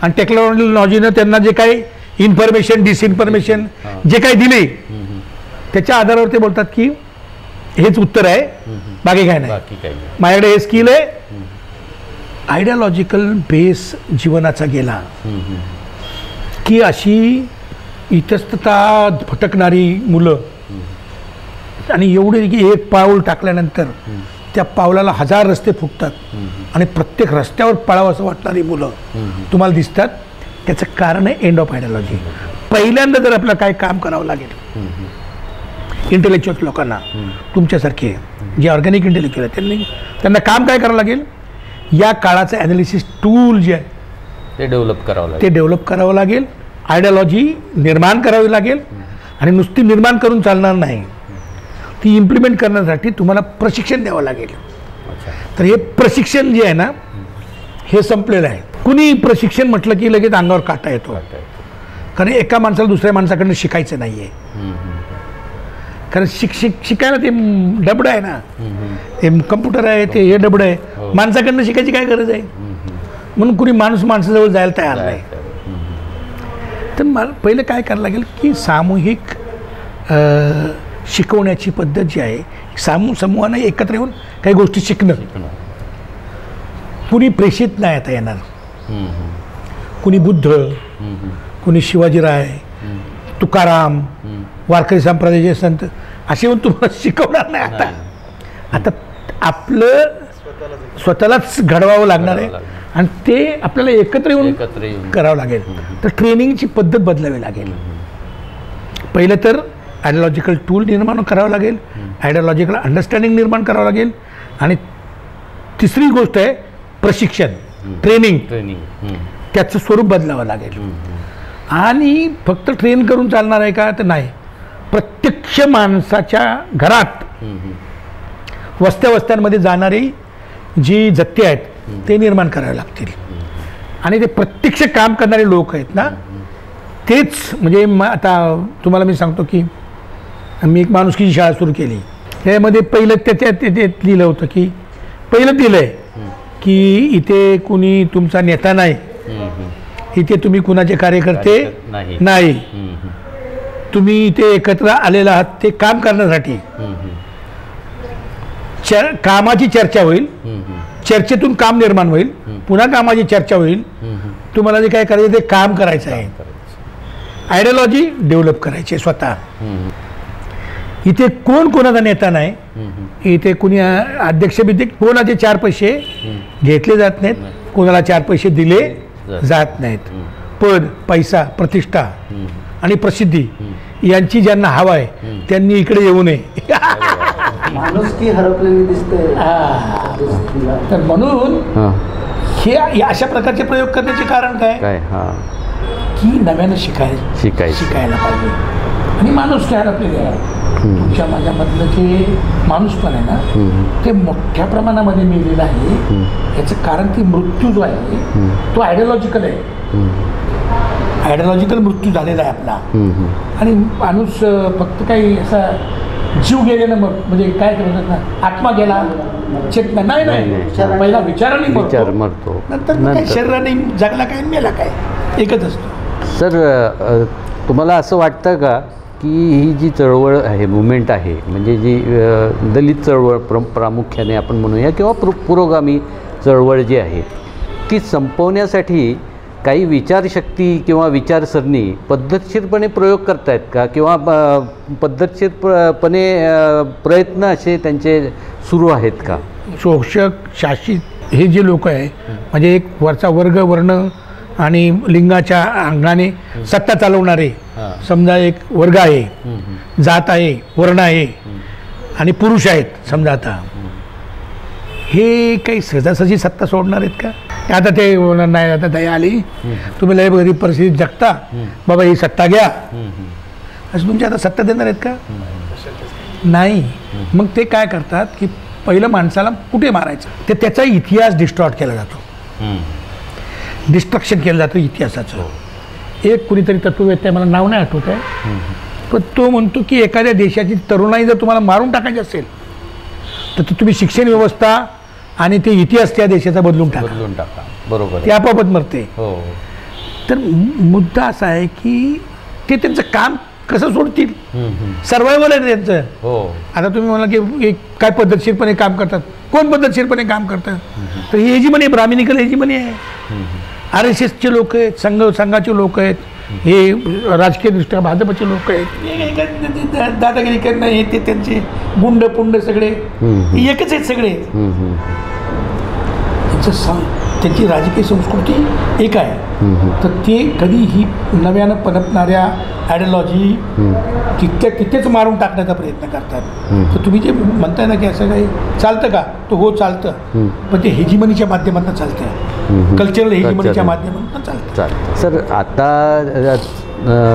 आणि टेक्नॉलॉजीनं त्यांना जे काही इन्फॉर्मेशन डिसइन्फॉर्मेशन जे काही दिले त्याच्या आधारावर ते बोलतात की हेच उत्तर आहे, बाकी काय नाही, माझ्याकडे हे स्किल आहे. आयडियॉलॉजिकल बेस जीवनाचा गेला की अशी इतस्तता भटकणारी मुलं आणि एवढे की एक पाऊल टाकल्यानंतर त्या पावलाला 1000 रस्ते फुटतात आणि प्रत्येक रस्त्यावर पळावं असं वाटणारी मुलं तुम्हाला दिसतात. त्याचं कारण आहे एंड ऑफ आयडियॉलॉजी. पहिल्यांदा जर आपलं काय काम करावं लागेल इंटेलेक्च्युअल लोकांना तुमच्यासारखे जे ऑर्गॅनिक इंटेलेक्च्युअल आहेत त्यांना काम काय करावं लागेल, या काळाचं ॲनालिसिस टूल जे आहे ते डेव्हलप करावं लागेल. आयडियॉलॉजी निर्माण करावी लागेल आणि नुसती निर्माण करून चालणार नाही, ती इम्प्लिमेंट करण्यासाठी तुम्हाला प्रशिक्षण द्यावं लागेल. तर हे प्रशिक्षण जे आहे ना हे संपलेलं आहे. कुणी प्रशिक्षण म्हटलं की लगेच अंगावर काटा येतो, कारण एका माणसाला दुसऱ्या माणसाकडनं शिकायचं नाही आहे. कारण शिकायला ते डबडं आहे ना, ते कम्प्युटर आहे, ते हे डबडं आहे. माणसाकडनं शिकायची काय गरज आहे, म्हणून कुणी माणसाजवळ जायला तयार नाही. तर मला पहिलं काय करायला लागेल की सामूहिक शिकवण्याची पद्धत जी आहे, समूहानं एकत्र येऊन काही गोष्टी शिकणं. कुणी प्रेषित नाही आता येणार, कुणी बुद्ध, कुणी शिवाजीराय, तुकाराम, वारकरी संप्रदायाचे संत असे येऊन तुम्हाला शिकवणार नाही. आता आपलं स्वतःलाच घडवावं लागणार आहे आणि ते आपल्याला एकत्र येऊन करावं लागेल. तर ट्रेनिंगची पद्धत बदलावी लागेल. पहिलं तर आयडियॉलॉजिकल टूल निर्माण करावं लागेल, आयडियॉलॉजिकल अंडरस्टँडिंग निर्माण करावं लागेल आणि तिसरी गोष्ट आहे प्रशिक्षण, ट्रेनिंग. त्याचं स्वरूप बदलावं लागेल. आणि फक्त ट्रेन करून चालणार आहे का तर नाही, प्रत्यक्ष माणसाच्या घरात वस्त्यांमध्ये जाणारी जी जत्ते आहेत ते निर्माण करावे लागतील. आणि ते प्रत्यक्ष काम करणारे लोक आहेत ना तेच, म्हणजे आता तुम्हाला मी सांगतो की मी एक माणुसकीची शाळा सुरू केली. त्यामध्ये पहिलं त्याच्यात लिहिलं होतं की पहिलं दिलं आहे की इथे कुणी तुमचा नेता नाही, इथे तुम्ही कुणाचे कार्यकर्ते नाही, तुम्ही इथे एकत्र आलेला आहात ते काम करण्यासाठी. कामाची चर्चा होईल, चर्चेतून काम निर्माण होईल, पुन्हा कामाची चर्चा होईल. तुम्हाला जे काय करायचं ते काम करायचं आहे. आयडियॉलॉजी डेव्हलप करायची स्वतः. इथे कोण कोणाचा नेता नाही, इथे कुणी अध्यक्ष कोणाचे 4 पैसे घेतले जात नाहीत, कोणाला 4 पैसे दिले जात नाहीत. पद, पैसा, प्रतिष्ठा आणि प्रसिद्धी यांची ज्यांना हवा आहे त्यांनी इकडे येऊ नये. माणुसकी हरपलेली दिसते. तर म्हणून हे अशा प्रकारचे प्रयोग करण्याचे कारण काय काय हां की नव्यानं शिकायला पाहिजे आणि माणूस काय आपल्याला तुमच्या माझ्यामधलं जे माणूस पण आहे ना ते मोठ्या प्रमाणामध्ये मिळलेलं आहे. याचं कारण की मृत्यू जो आहे तो आयडिओलॉजिकल आहे. आयडिओलॉजिकल मृत्यू झालेला आहे आपला. आणि माणूस फक्त काही असा जीव गेलेला म्हणजे काय म्हणतात ना आत्मा गेला चेतना नाही पहिला विचाराने मरतो नंतर काय शरीराने जगला काय मेला काय एकच असतो. सर तुम्हाला असं वाटतं का की ही जी चळवळ आहे मुवमेंट आहे म्हणजे जी दलित चळवळ प्रामुख्याने आपण म्हणूया किंवा पुरोगामी चळवळ जी आहे ती संपवण्यासाठी काही विचारशक्ती किंवा विचारसरणी पद्धतशीरपणे प्रयोग करतायत का किंवा पद्धतशीरपणे प्रयत्न असे त्यांचे सुरू आहेत का? शोषक शासित हे जे लोक आहे म्हणजे एक वरचा वर्ग वर्ण आणि लिंगाच्या अंगाने सत्ता चालवणारे समजा एक वर्ग आहे जात आहे वर्ण आहे आणि पुरुष आहेत समजा आता हे काही सहजासहजी सत्ता सोडणार आहेत का? आता ते नाही आता दया आली तुम्ही लय गरीब परिस्थितीत जगता बाबा ही सत्ता घ्या असं तुमची आता सत्ता देणार आहेत का? नाही. मग ते काय करतात की पहिलं माणसाला कुठे मारायचं ते त्याचा इतिहास डिस्टॉर्ट केला जातो. डिस्ट्रक्शन केलं जातं इतिहासाचं. एक कुणीतरी तत्ववेत्ता मला नाव नाही आठवत आहे पण तो म्हणतो की एखाद्या देशाची तरुणाई जर तुम्हाला मारून टाकायची असेल तर तुम्ही शिक्षण व्यवस्था आणि ते इतिहास त्या देशाचा बदलून टाका. बरोबर ते आपोआपच मरते. तर मुद्दा असा आहे की ते त्यांचं काम कसं सोडतील सर्वायवल आहे त्यांचं. आता तुम्ही म्हणाल की काय पद्धतशीरपणे काम करतात कोण पद्धतशीरपणे काम करतात तर ही हेजिमनी ब्राह्मणिकल हेजिमनी आहे. RSSचे लोक आहेत संघाचे लोक आहेत हे राजकीयदृष्ट्या भाजपचे लोक आहेत दादागिरी करणं हे ते त्यांचे गुंड पुंड सगळे एकच आहेत सगळे. त्यांची राजकीय संस्कृती एक आहे तर ते कधीही नव्यानं पनपणाऱ्या आयडिओलॉजी तिथेच मारून टाकण्याचा प्रयत्न करतात. तर तुम्ही जे म्हणताय ना की असं काही चालतं का तो हो चालतं पण ते हेजिमनीच्या माध्यमातून चालतं कल्चरल हेजिमनीच्या माध्यमातून चालतं. सर आता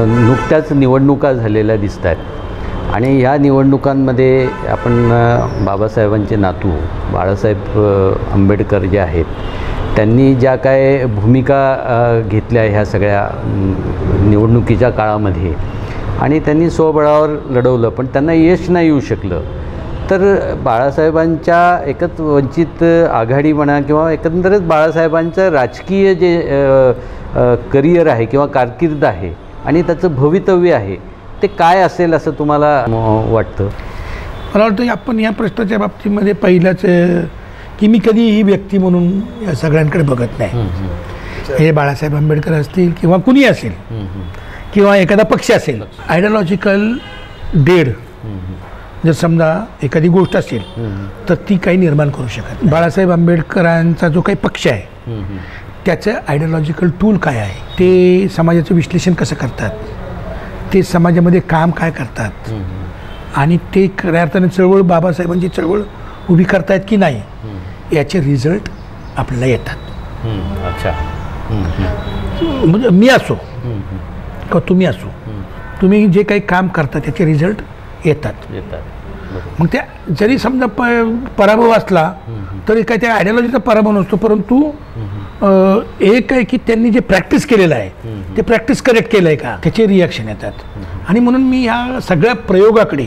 नुकत्याच निवडणुका झालेल्या दिसत आहेत आणि ह्या निवडणुकांमध्ये आपण बाबासाहेबांचे नातू बाळासाहेब आंबेडकर जे आहेत त्यांनी ज्या काय भूमिका घेतल्या ह्या सगळ्या निवडणुकीच्या काळामध्ये आणि त्यांनी स्वबळावर लढवलं पण त्यांना यश नाही येऊ शकलं. तर बाळासाहेबांच्या एकच वंचित आघाडी म्हणा किंवा एकंदरच बाळासाहेबांचं राजकीय जे करिअर आहे किंवा कारकीर्द आहे आणि त्याचं भवितव्य आहे ते काय असेल असं तुम्हाला वाटतं? मला वाटतं आपण या प्रश्नाच्या बाबतीमध्ये पहिलंच की मी कधी ही व्यक्ती म्हणून या सगळ्यांकडे बघत नाही. हे बाळासाहेब आंबेडकर असतील किंवा कुणी असेल किंवा एखादा पक्ष असेल आयडिओलॉजिकल डेड जर समजा एखादी गोष्ट असेल तर ती काही निर्माण करू शकत. बाळासाहेब आंबेडकरांचा जो काही पक्ष आहे त्याचं आयडिओलॉजिकल टूल काय आहे ते समाजाचं विश्लेषण कसं करतात ते समाजामध्ये काम काय करतात आणि ते खऱ्या अर्थाने चळवळ बाबासाहेबांची चळवळ उभी करतायत की नाही याचे रिझल्ट आपल्याला येतात. अच्छा म्हणजे मी असो किंवा तुम्ही असो तुम्ही जे काही काम करता त्याचे रिझल्ट येतात. मग त्या जरी समजा पराभव असला तरी काय त्या आयडिओलॉजीचा पराभव नसतो परंतु एक आहे की त्यांनी जे प्रॅक्टिस केलेलं आहे ते प्रॅक्टिस करेक्ट केलं आहे का त्याचे रिॲक्शन येतात. आणि म्हणून मी ह्या सगळ्या प्रयोगाकडे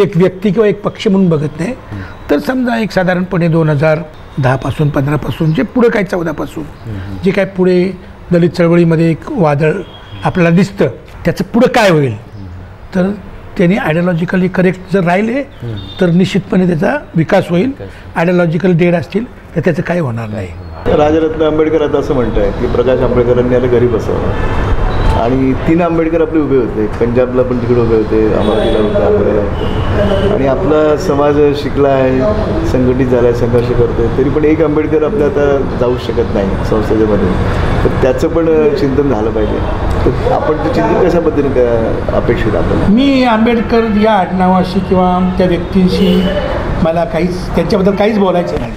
एक व्यक्ती किंवा एक पक्ष म्हणून बघत नाही. तर समजा एक साधारणपणे 2010 15 जे पुढे काय 14 जे काय पुढे दलित चळवळीमध्ये एक वादळ आपल्याला दिसतं त्याचं पुढं काय होईल तर त्यांनी आयडिओलॉजिकली करेक्ट जर राहिले तर निश्चितपणे त्याचा विकास होईल. आयडिओलॉजिकल डेड असतील तर त्याचं काही होणार नाही. राजरत्न आंबेडकर आता असं म्हणत आहे की प्रकाश आंबेडकरांनी याला घरी बसवलं आणि 3 आंबेडकर आपले उभे होते पंजाबला पण तिकडे उभे होते अमरावतीला होते अकोल्याला होते आणि आपला समाज शिकला आहे संघटित झाला आहे संघर्ष करतो तरी पण एक आंबेडकर आपल्या आता जाऊ शकत नाही संसदेमध्ये. तर त्याचं पण चिंतन झालं पाहिजे. तर आपण ते चिंतन कशा पद्धतीने अपेक्षित आपल्याला? मी आंबेडकर या आडनावाशी किंवा त्या व्यक्तींशी मला काहीच त्यांच्याबद्दल काहीच बोलायचं नाही.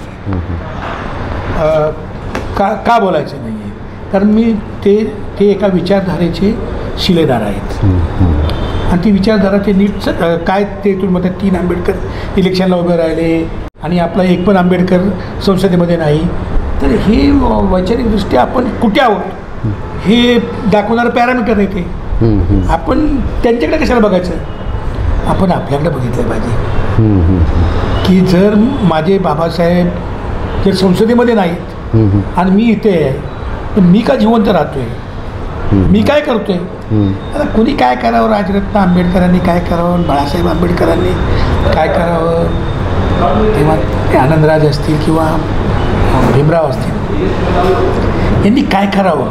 का बोलायचं नाही आहे? कारण मी ते एका विचारधारेचे शिलेदार आहेत आणि ती विचारधारा ते नीट काय ते तुम्ही म्हणतात 3 आंबेडकर इलेक्शनला उभे राहिले आणि आपला एक पण आंबेडकर संसदेमध्ये नाही, तर हे वैचारिकदृष्ट्या आपण कुठे आहोत हे दाखवणारं पॅरामीटर आहे ते. आपण त्यांच्याकडे कशाला बघायचं, आपण आपल्याकडे बघितलं पाहिजे की जर माझे बाबासाहेब जर संसदेमध्ये नाहीत आणि मी इथे आहे तर मी का जिवंत राहतोय, मी काय करतोय? आता कुणी काय करावं, राजरत्न आंबेडकरांनी काय करावं, बाळासाहेब आंबेडकरांनी काय करावं, तेव्हा ते आनंदराज असतील किंवा भीमराव असतील, यांनी काय करावं,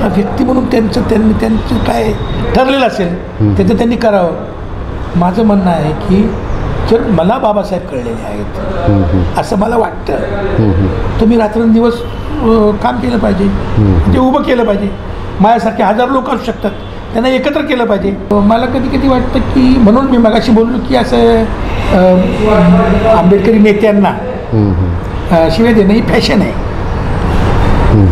हा व्यक्ती म्हणून त्यांचं काय ठरलेलं असेल त्याचं त्यांनी करावं. माझं म्हणणं आहे की जर मला बाबासाहेब कळलेले आहेत असं मला वाटतं तर मी रात्रंदिवस काम केलं पाहिजे, ते उभं केलं पाहिजे. माझ्यासारखे 1000 लोक असू शकतात, त्यांना एकत्र केलं पाहिजे. मला कधी कधी वाटतं की म्हणून मी मगाशी बोललो की असं आंबेडकरी नेत्यांना शिवाय देणं ही फॅशन आहे.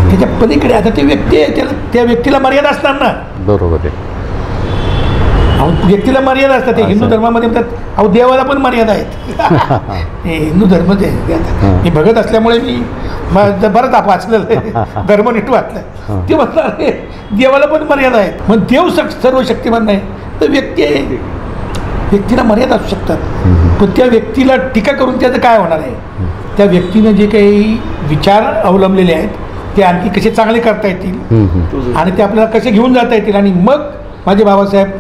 त्याच्या पलीकडे आता ते व्यक्ती आहे, त्या व्यक्तीला मर्यादा असणार ना. बरोबर आहे. व्यक्तीला मर्यादा असतात. ते हिंदू धर्मामध्ये म्हणतात अहो देवाला पण मर्यादा आहेत. हे हिंदू धर्म जे मी बघत असल्यामुळे मी बरंच वाचलेलं आहे, धर्म नीट वाचलं. ते म्हणतात देवाला पण मर्यादा आहेत. मग देव सर्व शक्तिमान नाही तर व्यक्ती आहे, व्यक्तीला मर्यादा असू शकतात. पण त्या व्यक्तीला टीका करून त्याचं काय होणार आहे? त्या व्यक्तीनं जे काही विचार अवलंबलेले आहेत ते आणखी कसे चांगले करता येतील आणि ते आपल्याला कसे घेऊन जाता येतील. आणि मग माझे बाबासाहेब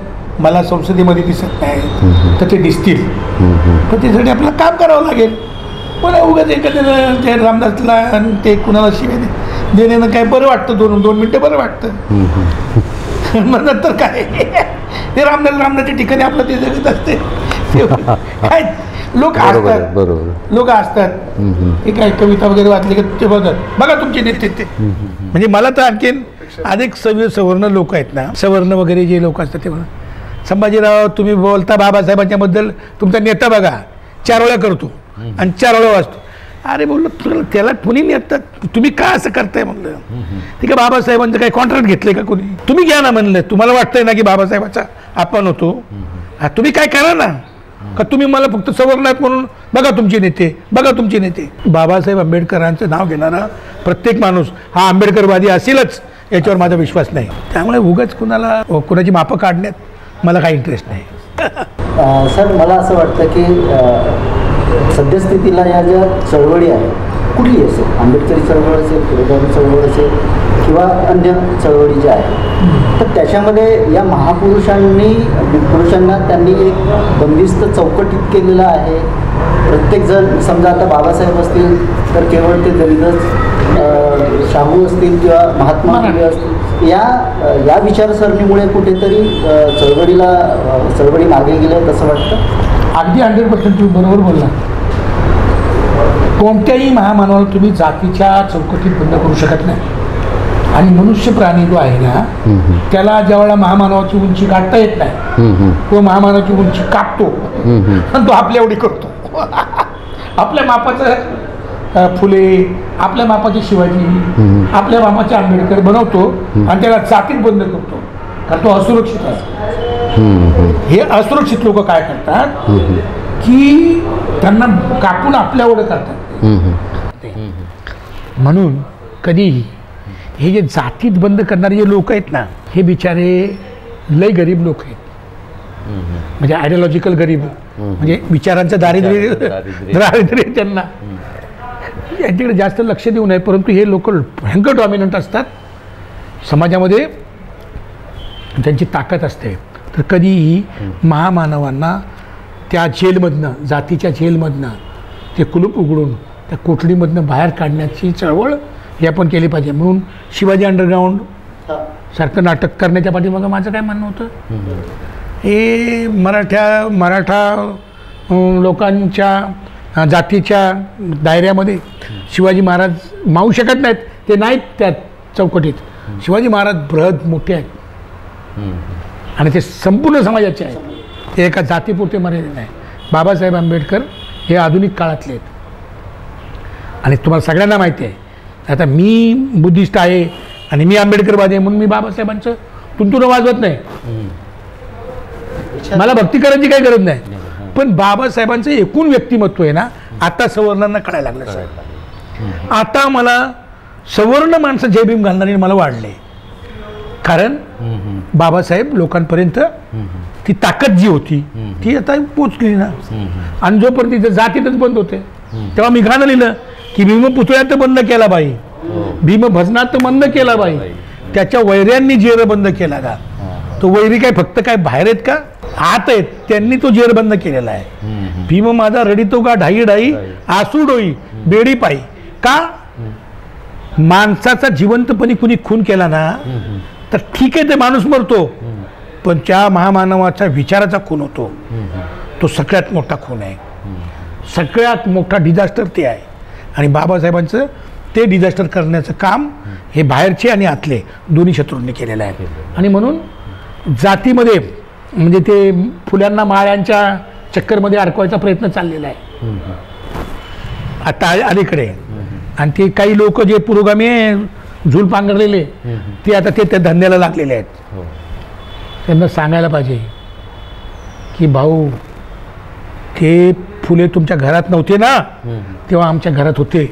मला संसदेमध्ये दिसत नाहीत तर ते दिसतील. पण त्यासाठी आपल्याला काम करावं लागेल. मला उगाच एखाद्याला ते रामदासला आणि ते कुणाला शिवाय देण्यानं काय बरं वाटतं, 2 मिनटं बरं वाटतं. मग नंतर काय ते रामदासच्या ठिकाणी आपलं ते जगत असते. काय लोक असतात ते काय कविता वगैरे वाचली की ते बघा तुमचे नेते ते. म्हणजे मला तर आणखीन अनेक सवर्ण लोक आहेत ना, सवर्ण वगैरे जे लोक असतात ते म्हणा संभाजीराव तुम्ही बोलता बाबासाहेबांच्या बद्दल, तुमचा नेता बघा 4 वेळा करतो आणि 4 वेळा वाचतो. अरे बोललो त्याला कुणी नेतात, तुम्ही का असं करताय म्हणलं. ठीक आहे बाबासाहेबांचं काही कॉन्ट्रॅक्ट घेतलंय का कोणी? तुम्ही घ्या ना म्हणलं. तुम्हाला वाटतंय ना की बाबासाहेबाचा अपमान होतो, तुम्ही काय करा ना. का तुम्ही मला फक्त सवर्ण आहेत म्हणून बघा तुमचे नेते, बघा तुमचे नेते. बाबासाहेब आंबेडकरांचं नाव घेणारा प्रत्येक माणूस हा आंबेडकरवादी असेलच याच्यावर माझा विश्वास नाही. त्यामुळे उगाच कुणाची मापं काढण्यात मला काही इंटरेस्ट नाही. सर मला असं वाटतं की सद्यस्थितीला या ज्या चळवळी आहेत कुठली असेल, आंबेडकरी चळवळ असेल, पुरोगामी चळवळ असेल किंवा अन्य चळवळी ज्या आहेत, तर त्याच्यामध्ये या पुरुषांना त्यांनी एक बंदिस्त चौकटीत केलेलं आहे. प्रत्येकजण समजा आता बाबासाहेब असतील तर केवळ ते दलितच, शाहू असतील किंवा महात्मा फुले असतील, या विचारसरणीमुळे कुठेतरी चळवळी मागे गेलं असं वाटतं. अगदी 100% तुम्ही बरोबर बोलला. कोणत्याही महामानवाला तुम्ही जातीच्या चौकटीत बंद करू शकत नाही. आणि मनुष्य प्राणी जो आहे ना त्याला ज्यावेळेला महामानवाची उंची गाठता येत नाही तो महामानवाची उंची कापतो आणि तो आपल्या एवढी करतो. आपल्या मापाचं फुले, आपल्या मापाचे शिवाजी, आपल्या मापाचे आंबेडकर बनवतो आणि त्याला जातीत बंद करतो कारण तो असुरक्षित असतो. हे असुरक्षित लोक काय करतात की त्यांना कापून आपल्या एवढं करतात. म्हणून कधीही हे जे जातीत बंद करणारे जे लोक आहेत ना हे बिचारे लय गरीब लोक आहेत. म्हणजे आयडिओलॉजिकल गरीब, म्हणजे विचारांचं दारिद्र्य त्यांना यांच्याकडे जास्त लक्ष देऊ नये. परंतु हे लोक भयंकर डॉमिनंट असतात समाजामध्ये, त्यांची ताकद असते. तर कधीही महामानवांना त्या जेलमधनं, जातीच्या जेलमधनं ते कुलूप उघडून त्या कोठडीमधनं बाहेर काढण्याची चळवळ हे आपण केली पाहिजे. म्हणून शिवाजी अंडरग्राऊंड सारखं नाटक करण्याच्या पाठीमागं माझं काय म्हणणं होतं, हे मराठा लोकांच्या जातीच्या दायऱ्यामध्ये शिवाजी महाराज मावू शकत नाहीत, ते नाहीत त्या चौकटीत. शिवाजी महाराज बृहद मोठे आहेत आणि ते संपूर्ण समाजाचे आहेत, ते एका जातीपुरते मर्यादित नाही. बाबासाहेब आंबेडकर हे आधुनिक काळातले आहेत आणि तुम्हाला सगळ्यांना माहिती आहे आता मी बुद्धिस्ट आहे आणि मी आंबेडकरवादी आहे म्हणून मी बाबासाहेबांचं तुंतुनं वाजवत नाही. मला भक्ती करायची काही गरज नाही. पण बाबासाहेबांचं एकूण व्यक्तिमत्व आहे ना, आता सवर्णांना कळायला लागलं साहेब. आता मला सवर्ण माणसं जय भीम घालणारे मला वाढले. कारण बाबासाहेब लोकांपर्यंत ती ताकद जी होती ती आता पोचली ना. आणि जोपर्यंत तिथं जातीतच बंद होते तेव्हा मी गाणं लिहिलं की भीम पुतळ्यात बंद केला बाई, भीम भजनात बंद केला बाई, त्याच्या वैऱ्यांनी जेर बंद केला का. तो वैरी काय फक्त काय बाहेर आहेत का, आत आहेत. त्यांनी तो जेर बंद केलेला आहे. भीम माझा रडितो का ढाई ढाई आसू डोई बेडी पायी. का माणसाचा जिवंतपणी कुणी खून केला ना तर ठीक आहे, ते माणूस मरतो, पण त्या महामानवाचा विचाराचा खून होतो तो सगळ्यात मोठा खून आहे. सगळ्यात मोठा डिझास्टर ते आहे. आणि बाबासाहेबांचं ते डिझास्टर करण्याचं काम हे बाहेरचे आणि आतले दोन्ही शत्रूंनी केलेलं आहे. आणि म्हणून जातीमध्ये म्हणजे ते फुल्यांना माळ्यांच्या चक्करमध्ये अडकवायचा प्रयत्न चाललेला आहे आता अलीकडे. आणि ते काही लोक जे पुरोगामी झूल पांघरलेले ते आता ते त्या धंद्याला लागलेले आहेत. त्यांना सांगायला पाहिजे की भाऊ ते फुले तुमच्या घरात नव्हते ना तेव्हा आमच्या घरात होते.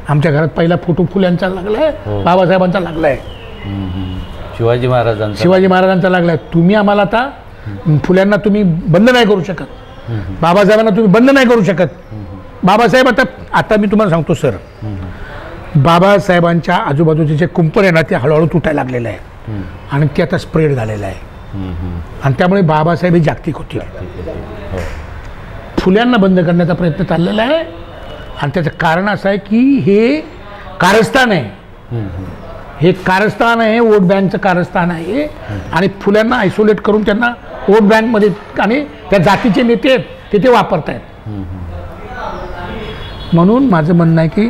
आमच्या घरात पहिला फोटो फुल्यांचा लागलाय, बाबासाहेबांचा लागलाय, शिवाजी महाराजांचा लागलाय. तुम्ही आम्हाला आता फुल्यांना तुम्ही बंद नाही करू शकत, बाबासाहेबांना तुम्ही बंद नाही करू शकत. बाबासाहेब आता मी तुम्हाला सांगतो सर, बाबासाहेबांच्या आजूबाजूचे जे कुंपण आहे ना ते हळूहळू तुटायला लागलेलं आहे आणि ते आता स्प्रेड झालेलं आहे. आणि त्यामुळे बाबासाहेब हे जागतिक होतील. फुल्यांना बंद करण्याचा प्रयत्न चाललेला आहे. आणि त्याचं कारण असं आहे की हे कारस्थान आहे, हे कारस्थान आहे, वोट बँकचं कारस्थान आहे. आणि फुल्यांना आयसोलेट करून त्यांना वोट बँकमध्ये आणि त्या जातीचे नेते ते वापरत आहेत. म्हणून माझं म्हणणं आहे की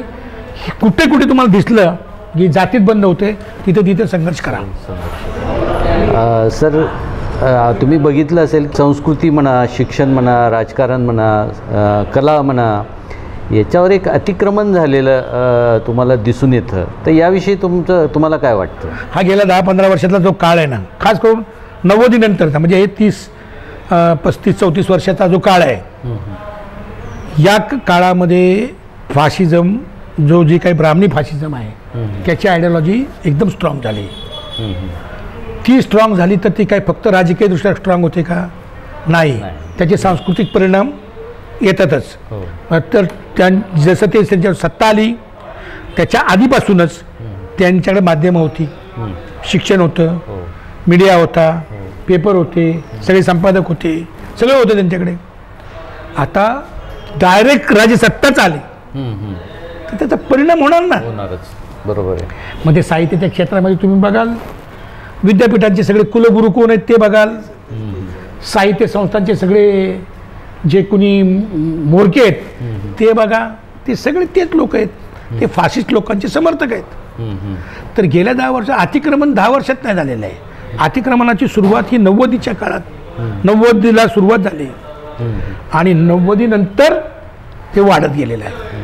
कुठे कुठे तुम्हाला दिसलं की जातीत बंद होते तिथे संघर्ष करा. सर तुम्ही बघितलं असेल संस्कृती म्हणा, शिक्षण म्हणा, राजकारण म्हणा, कला म्हणा, याच्यावर एक अतिक्रमण झालेलं तुम्हाला दिसून येतं. तर याविषयी तुम्हाला काय वाटतं? हा गेल्या 10-15 वर्षातला जो काळ आहे ना, खास करून 90 नंतरचा म्हणजे हे 30-35-34 वर्षाचा जो काळ आहे, या काळामध्ये फाशिझम जी काही ब्राह्मणी फाशिझम आहे त्याची आयडियॉलॉजी एकदम स्ट्रॉंग झाली. ती स्ट्रॉंग झाली तर ती काय फक्त राजकीयदृष्ट्या स्ट्रॉंग होते का? नाही, त्याचे सांस्कृतिक परिणाम येतातच. तर जसं ते त्यांच्यावर सत्ता आली त्याच्या आधीपासूनच त्यांच्याकडे माध्यमं होती, शिक्षण होतं, मीडिया होता, पेपर होते, सगळे संपादक होते, सगळं होतं त्यांच्याकडे. आता डायरेक्ट राजसत्ताच आली तर त्याचा परिणाम होणार ना. बरोबर आहे. मग ते साहित्याच्या क्षेत्रामध्ये तुम्ही बघाल, विद्यापीठांचे सगळे कुलगुरू कोण आहेत ते बघाल, साहित्य संस्थांचे सगळे जे कुणी मोरके आहेत ते बघा, ते सगळे तेच लोक आहेत, ते फाशिस्ट लोकांचे समर्थक आहेत. तर गेल्या 10 वर्ष अतिक्रमण 10 वर्षात नाही झालेलं आहे. अतिक्रमणाची सुरुवात ही 90च्या काळात, 90ला सुरुवात झाली आणि 90 नंतर ते वाढत गेलेलं आहे.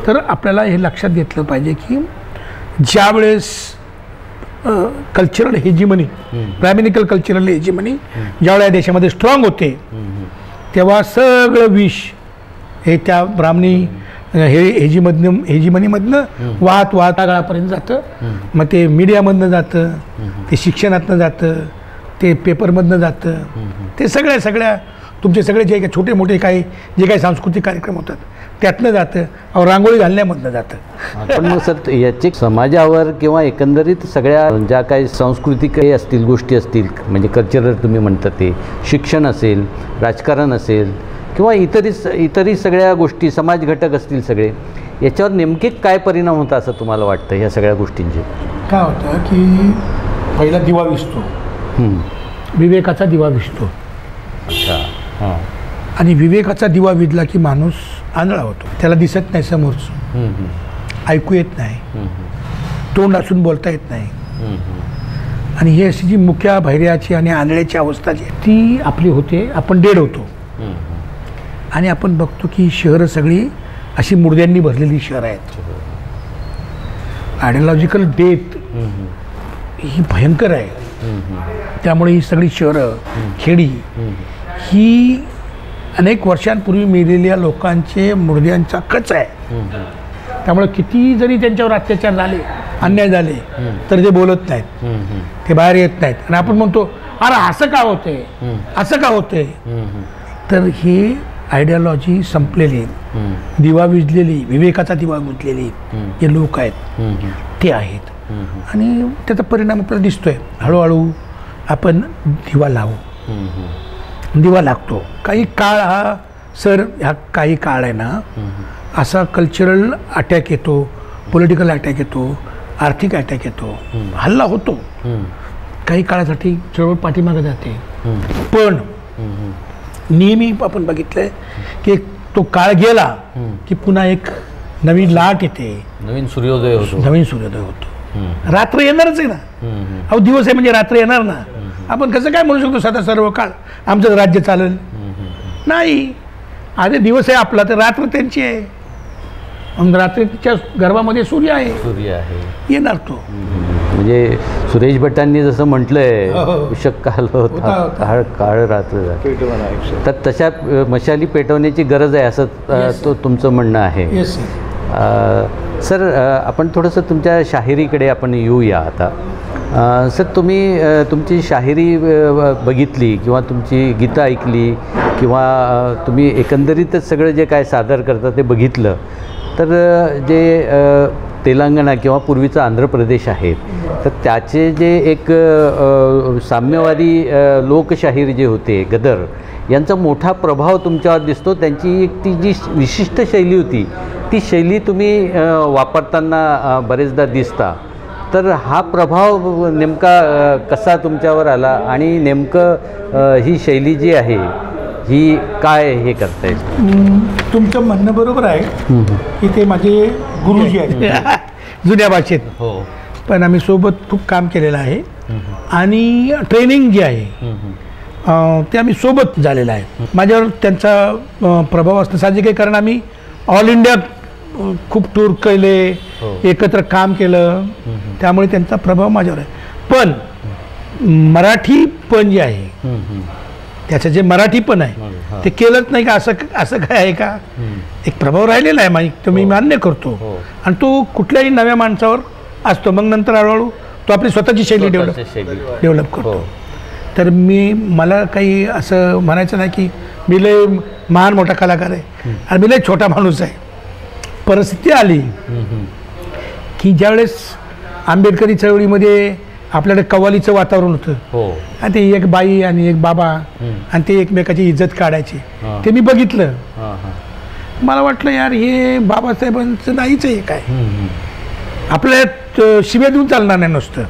तर आपल्याला हे लक्षात घेतलं पाहिजे की ज्यावेळेस cultural hegemony, Brahmanical cultural hegemony ज्यावेळेस या देशामध्ये स्ट्रॉंग होते तेव्हा सगळं विष हे त्या ब्राह्मणी हेजिमनीमधनं वाहत काळापर्यंत जातं. मग ते मीडियामधनं जातं, ते शिक्षणातनं जातं, ते पेपरमधनं जातं, ते सगळ्या तुमचे सगळे जे काही छोटे मोठे जे काही सांस्कृतिक कार्यक्रम होतात त्यातनं जातं, रांगोळी घालण्यामधनं जातं. पण मग सर याचे समाजावर किंवा एकंदरीत सगळ्या ज्या काही सांस्कृतिक काही असतील गोष्टी असतील म्हणजे कल्चरल तुम्ही म्हणता ते शिक्षण असेल, राजकारण असेल किंवा इतरही सगळ्या गोष्टी समाज घटक असतील सगळे, याच्यावर नेमके काय परिणाम होता असं तुम्हाला वाटतं? ह्या सगळ्या गोष्टींचे काय होतं की पहिला दिवा विझतो, विवेकाचा दिवा विझतो. अच्छा. हां. आणि विवेकाचा दिवा विझला की माणूस आंधळा होतो, त्याला दिसत नाही समोरचं, ऐकू येत नाही, तोंड असून बोलता येत नाही. आणि ही अशी जी मुख्या बहिऱ्याची आणि आंधळ्याची अवस्था जी ती आपली होते. आपण डेड होतो आणि आपण बघतो की शहरं सगळी अशी मुडद्यांनी भरलेली शहरं आहेत. आयडिओलॉजिकल डेथ ही भयंकर आहे. त्यामुळे ही सगळी शहरं खेडी ही अनेक वर्षांपूर्वी मेलेल्या लोकांचे मृदयांचा कच आहे. त्यामुळे किती जरी त्यांच्यावर अत्याचार झाले, अन्याय झाले, तर ते बोलत नाहीत, ते बाहेर येत नाहीत. आणि आपण म्हणतो अरे असं का होतंय, असं का होतंय. तर ही आयडिओलॉजी संपलेली, दिवा विझलेली, विवेकाचा दिवा विझलेली जे लोक आहेत ते आहेत. आणि त्याचा परिणाम आपल्याला दिसतोय. हळूहळू आपण दिवा लावू, दिवा लागतो. काही काळ हा ह्या काही काळ आहे ना असा कल्चरल अटॅक येतो, पॉलिटिकल अटॅक येतो, आर्थिक अटॅक येतो, हल्ला होतो. काही काळासाठी चळवळ पाठीमागे जाते. पण नेहमी आपण बघितलंय की तो काळ गेला की पुन्हा एक नवीन लाट येते, नवीन सूर्योदय होतो, नवीन सूर्योदय होतो. रात्र येणारच आहे ना. अहो दिवस आहे म्हणजे रात्र येणार ना. आपण कसं काय म्हणू शकतो सदा सर्व काळ आमचं राज्य चालेल? नाही. आधी दिवस आहे आपला, तर रात्र त्यांची आहे. मग रात्रीच्या गर्भामध्ये सूर्य आहे, सूर्य आहे, येणार तो. म्हणजे सुरेश भटांनी जसं म्हटलंय, उषक काल होता, काळ काळ रात्र. तर तशा मशाली पेटवण्याची गरज आहे असं तो तुमचं म्हणणं आहे. सर, आपण थोडंसं तुमच्या शाहिरीकडे आपण येऊया आता. सर, तुम्ही तुमची शाहिरी बघितली किंवा तुमची गीतं ऐकली किंवा तुम्ही एकंदरीतच सगळं जे काय सादर करता ते बघितलं, तर जे तेलंगणा किंवा पूर्वीचा आंध्र प्रदेश आहे, तर त्याचे जे एक साम्यवादी लोकशाहीर जे होते गदर, यांचा मोठा प्रभाव तुमच्यावर दिसतो. त्यांची एक ती जी विशिष्ट शैली होती ती शैली तुम्ही वापरताना बरेचदा दिसता. तर हा प्रभाव नेमका कसा तुमच्यावर आला आणि नेमकं ही शैली जी आहे ही काय हे करता येईल? तुमचं म्हणणं बरोबर आहे की ते माझे गुरुजी आहेत जुन्या भाषेत. हो. पण आम्ही सोबत खूप काम केलेलं आहे आणि ट्रेनिंग जी आहे ते आम्ही सोबत झालेलं आहे. माझ्यावर त्यांचा प्रभाव असणं साहजिक आहे, कारण आम्ही ऑल इंडिया खूप टूर केले, एकत्र काम केलं, त्यामुळे त्यांचा प्रभाव माझ्यावर आहे. पण मराठी पण जे आहे त्याचं जे मराठी पण आहे ते केलंच नाही का असं काय आहे का? एक प्रभाव राहिलेला आहे माहीत, तो मी मान्य करतो. आणि तो कुठल्याही नव्या माणसावर असतो. मग नंतर हळूहळू तो आपली स्वतःची शैली डेव्हलप करतो. तर मला काही असं म्हणायचं नाही की मी लय महान मोठा कलाकार आहे आणि मी लय छोटा माणूस आहे. परिस्थिती आली की ज्यावेळेस आंबेडकरी चळवळीमध्ये आपल्याकडे कव्वालीचं वातावरण होतं आणि ते एक बाई आणि एक बाबा आणि ते एकमेकाची इज्जत काढायची, ते मी बघितलं. मला वाटलं यार हे बाबासाहेबांचं नाहीच आहे काय. आपल्या शिव्या देऊन चालणार नाही, नुसतं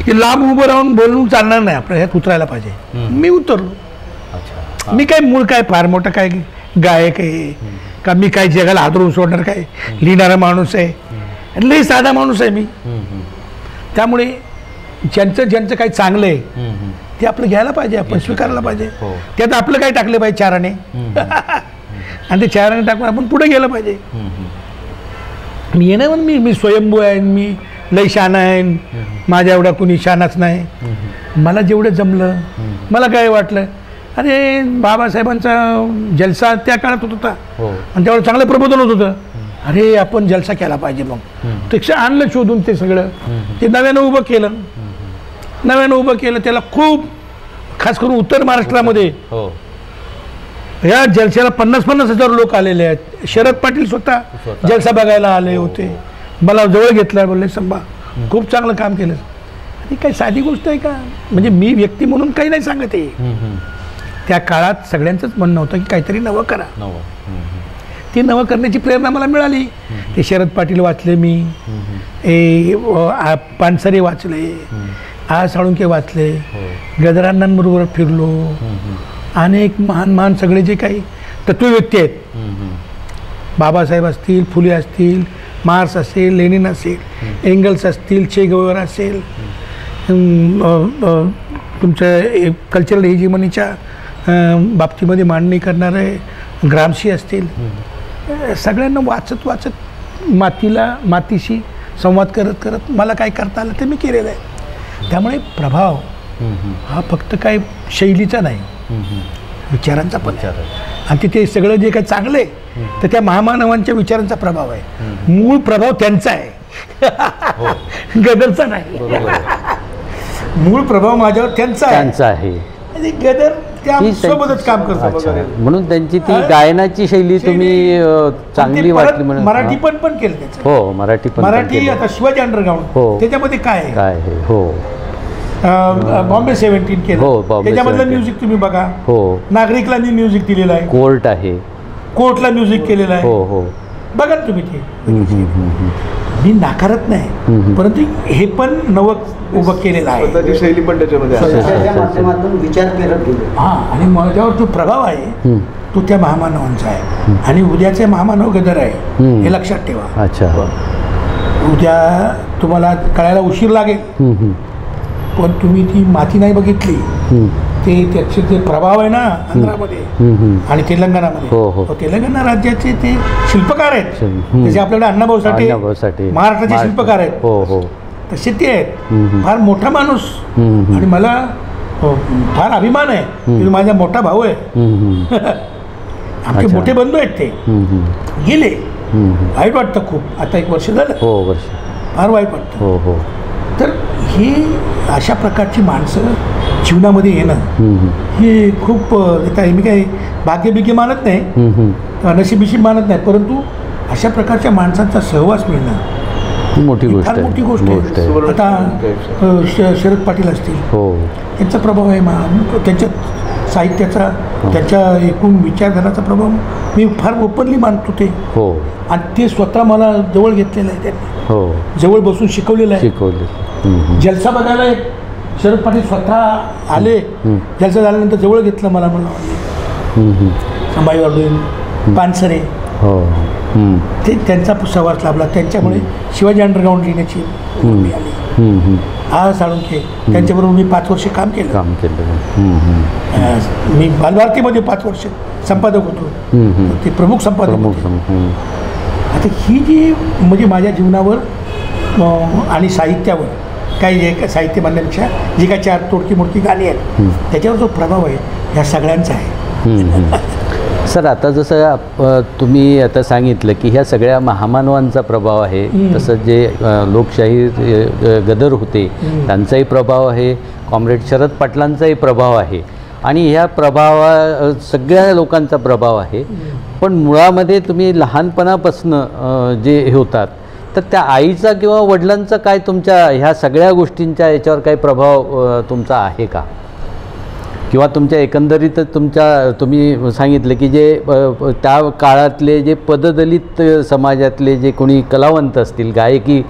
की लांब उभं राहून बोलून चालणार नाही, आपल्या ह्यात उतरायला पाहिजे. मी उतरलो. मी काय मूळ काय फार मोठा काय गायक आहे का, मी काय जगाला हादरून सोडणार काय लिहिणारा माणूस आहे, लई साधा माणूस आहे मी. त्यामुळे ज्यांचं काही चांगलं आहे ते आपलं घ्यायला पाहिजे, आपण स्वीकारायला पाहिजे. त्यात आपलं काय टाकलं पाहिजे चाराने आणि ते चाराने टाकून आपण पुढे गेलं पाहिजे. मी येणं म्हणून मी स्वयंभू आहे, मी लई शाना आहे, माझ्या एवढा कुणी शानाच नाही. मला जेवढं जमलं, मला काय वाटलं अरे बाबासाहेबांचा जलसा त्या काळात होत होता आणि त्यावेळेस चांगलं प्रबोधन होत होतं. अरे आपण जलसा केला पाहिजे. मग ते आणलं शोधून, ते सगळं ते नव्यानं उभं केलं. त्याला खूप खास करून उत्तर महाराष्ट्रामध्ये या जलशाला 50,000 लोक आलेले आहेत. शरद पाटील स्वतः जलसा बघायला आले होते. मला जवळ घेतला, बोलले संभा खूप चांगलं काम केलं. ही काही साधी गोष्ट आहे का? म्हणजे मी व्यक्ती म्हणून काही नाही सांगत आहे. त्या काळात सगळ्यांचंच म्हणणं होतं की काहीतरी नवं करा. ती नवं करण्याची प्रेरणा मला मिळाली. ते शरद पाटील वाचले मी, पानसरे वाचले, साळुंके वाचले, गदरांबरोबर फिरलो. अनेक महान सगळे जे काही तत्वव्यक्ती आहेत, बाबासाहेब असतील, फुले असतील, मार्क्स असेल, लेनिन असेल, एंगल्स असतील, चे गुएव्हारा असेल, तुमच्या कल्चरल हेजिमनीच्या बाबतीमध्ये मांडणी करणारे ग्रामशी असतील, सगळ्यांना वाचत मातीशी संवाद करत करत मला काय करता आलं ते मी केलेलं आहे. त्यामुळे प्रभाव हा फक्त काय शैलीचा नाही, विचारांचा पण आहे. आणि तिथे सगळं जे काही चांगलं आहे तर त्या महामानवांच्या विचारांचा प्रभाव आहे. मूळ प्रभाव त्यांचा आहे, गदरचा नाही. मूळ प्रभाव माझ्यावर त्यांचा आहे. आणि गदर त्या सोबतच काम करतो. म्हणून त्यांची ती गायनाची शैली तुम्ही चांगली वाटली म्हणून. मराठी पण केलं त्याचं. हो, मराठी आता शिवाजी अंडरग्राऊंड त्याच्यामध्ये काय आहे. हो, बॉम्बे 17 केलं, त्याच्यामधलं म्युझिक तुम्ही बघा. हो, नागरिकला म्युझिक दिलेलं आहे. कोर्ट आहे, कोर्टला म्युझिक केलेलं आहे. हो हो, बघा ना तुम्ही ते. मी नाकारत नाही, परंतु हे पण नवं उभं केलेलं आहे. स्वतःची शैली पण त्याच्यामध्ये स्वतःच्या माध्यमातून विचार करत गेले. आणि माझ्यावर जो प्रभाव आहे तो त्या महामानवांचा आहे. आणि उद्याचे महामानव गदर आहे, हे लक्षात ठेवा. अच्छा. उद्या तुम्हाला कळायला उशीर लागेल, पण तुम्ही ती माती नाही बघितली, ते त्याचे जे प्रभाव आहे ना आंध्रामध्ये आणि तेलंगणामध्ये, तेलंगणा राज्याचे ते शिल्पकार आहेत. जसे आपल्याकडे अण्णाभाऊ साठे महाराष्ट्राचे शिल्पकार आहेत, तसे ते आहेत. फार मोठा माणूस, आणि मला फार अभिमान आहे की माझा मोठा भाऊ आहे. आमचे मोठे बंधू आहेत, ते गेले. वाईट वाटतं खूप. आता 1 वर्ष झालं, फार वाईट वाटतं. तर ही अशा प्रकारची माणसं जीवनामध्ये येणं हे खूप, मी काही भाग्यबिग्य मानत नाही, नशीबिशीब मानत नाही, परंतु अशा प्रकारच्या माणसांचा सहवास मिळणं मोठी गोष्ट आहे. आता शरद पाटील असतील, त्यांचा प्रभाव आहे, त्यांच्या साहित्याचा, त्यांच्या एकूण विचारधाराचा प्रभाव मी फार ओपनली मानतो ते. आणि ते स्वतः मला जवळ घेतलेलं आहे, त्यांनी जवळ बसून शिकवलेलं आहे. जलसा बघायला एक शरद पाटील स्वतः आले, जलसा झाल्यानंतर जवळ घेतलं मला, संभाजी वर्धन, पानसरे, ते त्यांचा सहवास लाभला. त्यांच्यामुळे शिवाजी अंडरग्राऊंड लिहिण्याची मी आली. साळुंखे, त्यांच्याबरोबर मी 5 वर्ष काम केलं. मी बालभारतीमध्ये 5 वर्ष संपादक होतो, ते प्रमुख संपादक होते. आता ही जी म्हणजे माझ्या जीवनावर आणि साहित्यावर, काही साहित्य म्हणण्यापेक्षा जी काही 4 तोडकी मोडकी गाणी आहेत त्याच्यावर जो प्रभाव आहे ह्या सगळ्यांचा आहे. सर, आता जसं तुम्ही आता सांगितलं की ह्या सगळ्या महामानवांचा प्रभाव आहे, तसं जे लोकशाही गदर होते त्यांचाही प्रभाव आहे, कॉम्रेड शरद पाटलांचाही प्रभाव आहे, आणि ह्या सगळ्या लोकांचा प्रभाव आहे. पण मुळामध्ये तुम्ही लहानपणापासनं जे हे होतात, तर त्या आईचा किंवा वडिलांचा काय तुमच्या ह्या सगळ्या गोष्टींच्या याच्यावर काही प्रभाव तुमचा आहे का? किंवा तुमच्या एकंदरीतच तुम्ही सांगितलं की जे त्या काळातले जे पददलित समाजातले जे कोणी कलावंत असतील, गायकी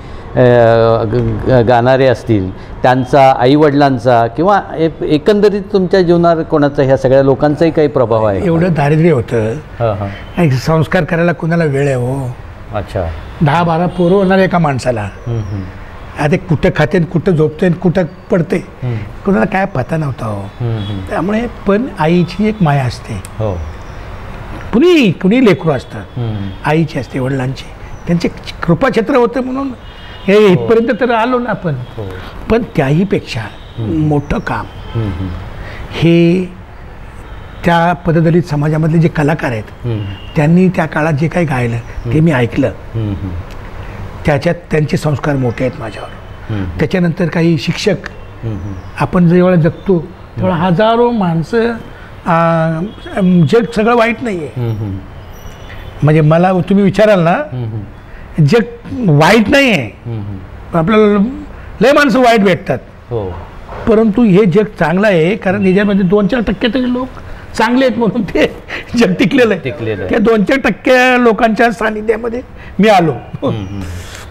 गाणारे असतील, त्यांचा, आईवडिलांचा किंवा एकंदरीत तुमच्या जीवनावर कोणाचा, ह्या सगळ्या लोकांचाही काही प्रभाव आहे? एवढं दारिद्र्य होतं, संस्कार करायला कोणाला वेळ आहे हो? अच्छा. 10-12 पोरं होणार एका माणसाला. आता कुठं खाते, कुठं झोपते, कुठं पडते, कोणाला काय पता नव्हता हो. त्यामुळे पण आईची एक माया असते. कुणी लेकरू असतं, आईची असते, वडिलांची, त्यांचे कृपाक्षेत्र होतं म्हणून हे इथपर्यंत तर आलो ना आपण. पण त्याहीपेक्षा मोठं काम हे त्या पददलित समाजामधले जे कलाकार आहेत त्यांनी त्या काळात जे काही गायलं ते मी ऐकलं. त्याच्यात त्यांचे संस्कार मोठे आहेत माझ्यावर. त्याच्यानंतर काही शिक्षक, आपण जेव्हा जगतो तेव्हा हजारो माणसं, जग सगळं वाईट नाही आहे. म्हणजे मला तुम्ही विचाराल ना, जग वाईट नाही आहे, आपल्याला लय माणसं वाईट भेटतात, परंतु हे जग चांगलं आहे कारण याच्यामध्ये 2-4% तरी लोक चांगले आहेत म्हणून ते जग टिकलेलं आहे. त्या 2-4% लोकांच्या सानिध्यामध्ये मी आलो.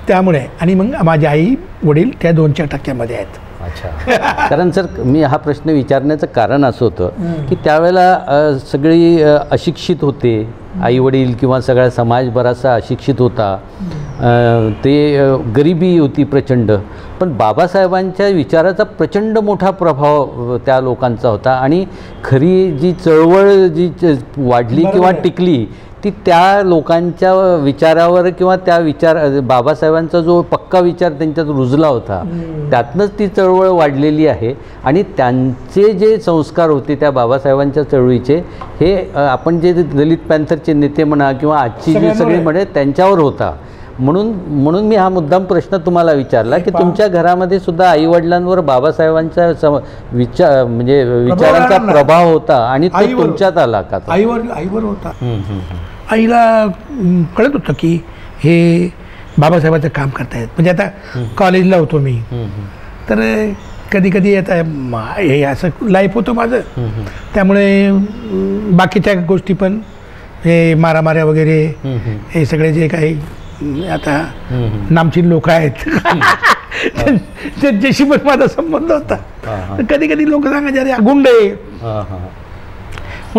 त्यामुळे, आणि मग माझी आई वडील त्या 2-4% मध्ये आहेत. अच्छा. कारण सर, मी हा प्रश्न विचारण्याचं कारण असं होतं की त्यावेळेला सगळी अशिक्षित होते, आईवडील किंवा सगळा समाज बराचसा अशिक्षित होता, ते गरिबी होती प्रचंड, पण बाबासाहेबांच्या विचाराचा प्रचंड मोठा प्रभाव त्या लोकांचा होता. आणि खरी जी चळवळ जी वाढली किंवा टिकली ती त्या लोकांच्या विचारावर किंवा त्या बाबासाहेबांचा जो पक्का विचार त्यांच्यात रुजला होता त्यातनंच ती चळवळ वाढलेली आहे. आणि त्यांचे जे संस्कार होते त्या बाबासाहेबांच्या चळवळीचे हे आपण जे दलित पॅन्थरचे नेते म्हणा किंवा आजची जी सगळी म्हणे त्यांच्यावर होता. म्हणून मी हा मुद्दाम प्रश्न तुम्हाला विचारला की तुमच्या घरामध्ये सुद्धा आईवडिलांवर बाबासाहेबांचा विचारांचा प्रभाव होता आणि तो तुमच्यात आला का? आईवर होता. आईला कळत होतं की हे बाबासाहेबांचं काम करतायत. म्हणजे आता कॉलेजला होतो मी तर कधी कधी आता हे असं लाईफ होतं माझं. त्यामुळे बाकीच्या गोष्टी पण हे मारामाऱ्या वगैरे हे सगळे जे काही आता नामचीन लोक आहेत त्यांच्याशी पण माझा संबंध होता. कधी कधी लोक सांगायचे अरे गुंड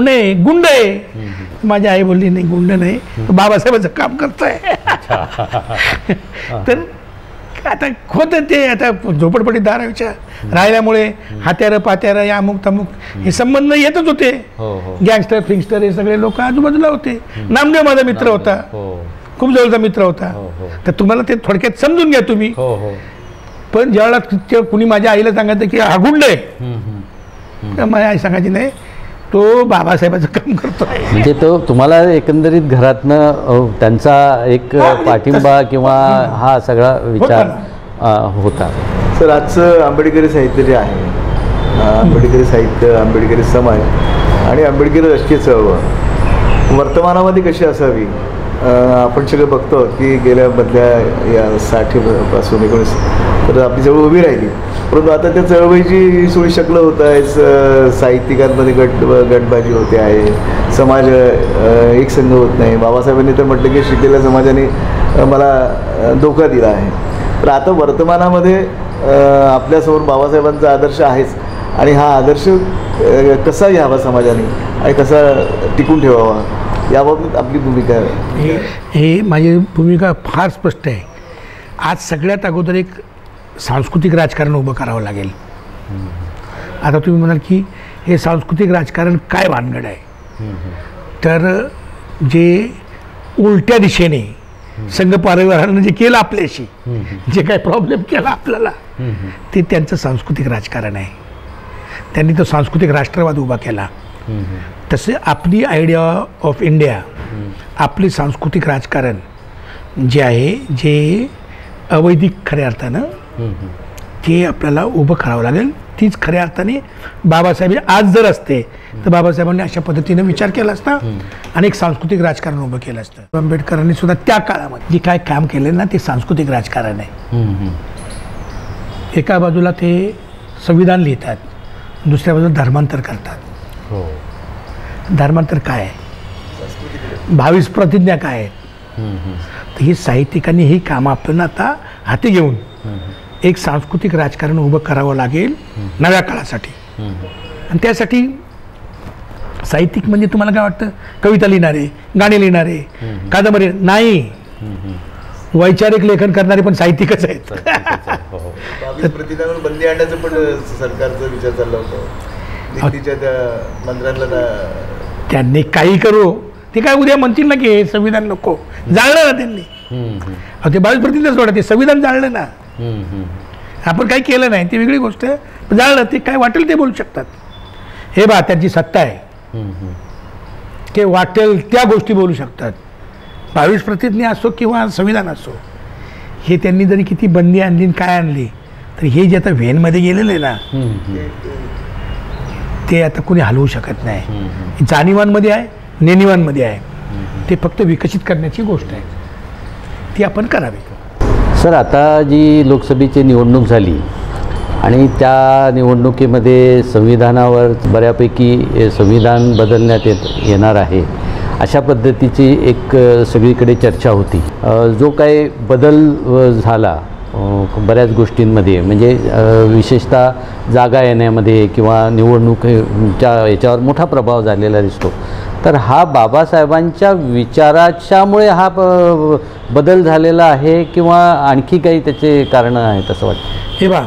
आहे गुंड आहे. माझी आई बोलली नाही गुंड नाही बाबासाहेबांचं काम करतोय. तर आता होतं ते आता झोपडपट्टीत धारावीच्या राहिल्यामुळे हात्यारं पात्यारं या अमुक तमुक हे संबंध येतच होते. गँगस्टर फिंगस्टर हे सगळे लोक आजूबाजूला होते. नामदेव माझा मित्र होता, खूप जवळचा मित्र होता. तर तुम्हाला ते थोडक्यात समजून घ्या तुम्ही. पण ज्यावेळेला कुणी माझ्या आईला सांगायचं की हा गुंड आहे तर माझी आई सांगायची नाही तो बाबासाहेबाचं काम करतो. म्हणजे तो तुम्हाला एकंदरीत घरातनं त्यांचा एक पाठिंबा किंवा हा सगळा विचार होता. सर आजचं आंबेडकरी साहित्य जे आहे, आंबेडकरी साहित्य, आंबेडकरी समाज आणि आंबेडकरी राजकीय चळवळ वर्तमानामध्ये कशी असावी आपण सगळं बघतो की गेल्या मधल्या या 60पासून 19 तर आपली चळवळ उभी राहिली. परंतु आता त्या चळवळीची सोयी शकलं होत आहे. साहित्यिकांमध्ये गटबाजी होते आहे, समाज एक संघ होत नाही. बाबासाहेबांनी तर म्हटलं की शिकलेल्या समाजाने मला धोका दिला आहे. तर आता वर्तमानामध्ये आपल्यासमोर बाबासाहेबांचा आदर्श आहेच आणि हा आदर्श कसा घ्यावा समाजाने आणि कसा टिकून ठेवावा याबाबत आपली भूमिका आहे. हे माझी भूमिका फार स्पष्ट आहे. आज सगळ्यात अगोदर एक सांस्कृतिक राजकारण उभं करावं लागेल. आता तुम्ही म्हणाल की हे सांस्कृतिक राजकारण काय भानगड आहे. तर जे उलट्या दिशेने संघ परिवारानं जे केलं आपल्याशी जे काय प्रॉब्लेम केला आपल्याला ते त्यांचं सांस्कृतिक राजकारण आहे. त्यांनी तो सांस्कृतिक राष्ट्रवाद उभा केला. तसे आपली आयडिया ऑफ इंडिया आपले सांस्कृतिक राजकारण जे आहे जे अवैधिक खऱ्या अर्थानं ते आपल्याला उभं करावं लागेल. तीच खऱ्या अर्थाने बाबासाहेब आज जर असते तर बाबासाहेबांनी अशा पद्धतीनं विचार केला असता आणि एक सांस्कृतिक राजकारण उभं केलं असतं. आंबेडकरांनी सुद्धा त्या काळामध्ये जे काय काम केलं ना ते सांस्कृतिक राजकारण आहे. एका बाजूला ते संविधान लिहितात, दुसऱ्या बाजूला धर्मांतर करतात. धर्मांतर काय आहे, 22 प्रतिज्ञा काय आहेत. तर ही साहित्यिकांनी ही कामं आपल्याला आता हाती घेऊन एक सांस्कृतिक राजकारण उभं करावं लागेल नव्या काळासाठी. आणि त्यासाठी साहित्यिक म्हणजे तुम्हाला काय वाटतं कविता लिहिणारे, गाणे लिहिणारे, कादंबरी नाही, वैचारिक लेखन करणारे पण साहित्यिकच आहेत. प्रतिज्ञावर बंदी आणण्याचं पण सरकारचा विचार चालला होता. दिल्लीच्या त्या मंत्र्यांना त्यांनी काही करू ते काय उद्या म्हणतील ना की हे संविधान नको, जाळलं ना त्यांनी. ते 22 प्रतिज्ञा सोडा, ते संविधान जाळलं ना. आपण काही केलं नाही ती वेगळी गोष्ट आहे, जाळलं ते काय वाटेल ते बोलू शकतात. हे बा त्यांची सत्ता आहे, ते वाटेल त्या गोष्टी बोलू शकतात. 22 प्रतिज्ञा असो किंवा संविधान असो, हे त्यांनी जरी किती बंदी आणली काय आणली तर हे जे आता व्हेनमध्ये गेलेलं आहे ना ते आता कोणी हलवू शकत नाही. जाणीवांमध्ये आहे, नेणीवांमध्ये आहे. ते फक्त विकसित करण्याची गोष्ट आहे, ती आपण करावी. सर आता जी लोकसभेची निवडणूक झाली आणि त्या निवडणुकीमध्ये संविधानावर बऱ्यापैकी संविधान बदलण्यात येणार आहे अशा पद्धतीची एक सगळीकडे चर्चा होती. जो काही बदल झाला बऱ्याच गोष्टींमध्ये म्हणजे विशेषतः जागा येण्यामध्ये किंवा निवडणुकीच्या याच्यावर मोठा प्रभाव झालेला दिसतो. तर हा बाबासाहेबांच्या विचाराच्यामुळे हा बदल झालेला आहे किंवा आणखी काही त्याचे कारणं आहेत असं वाटतं? हे बा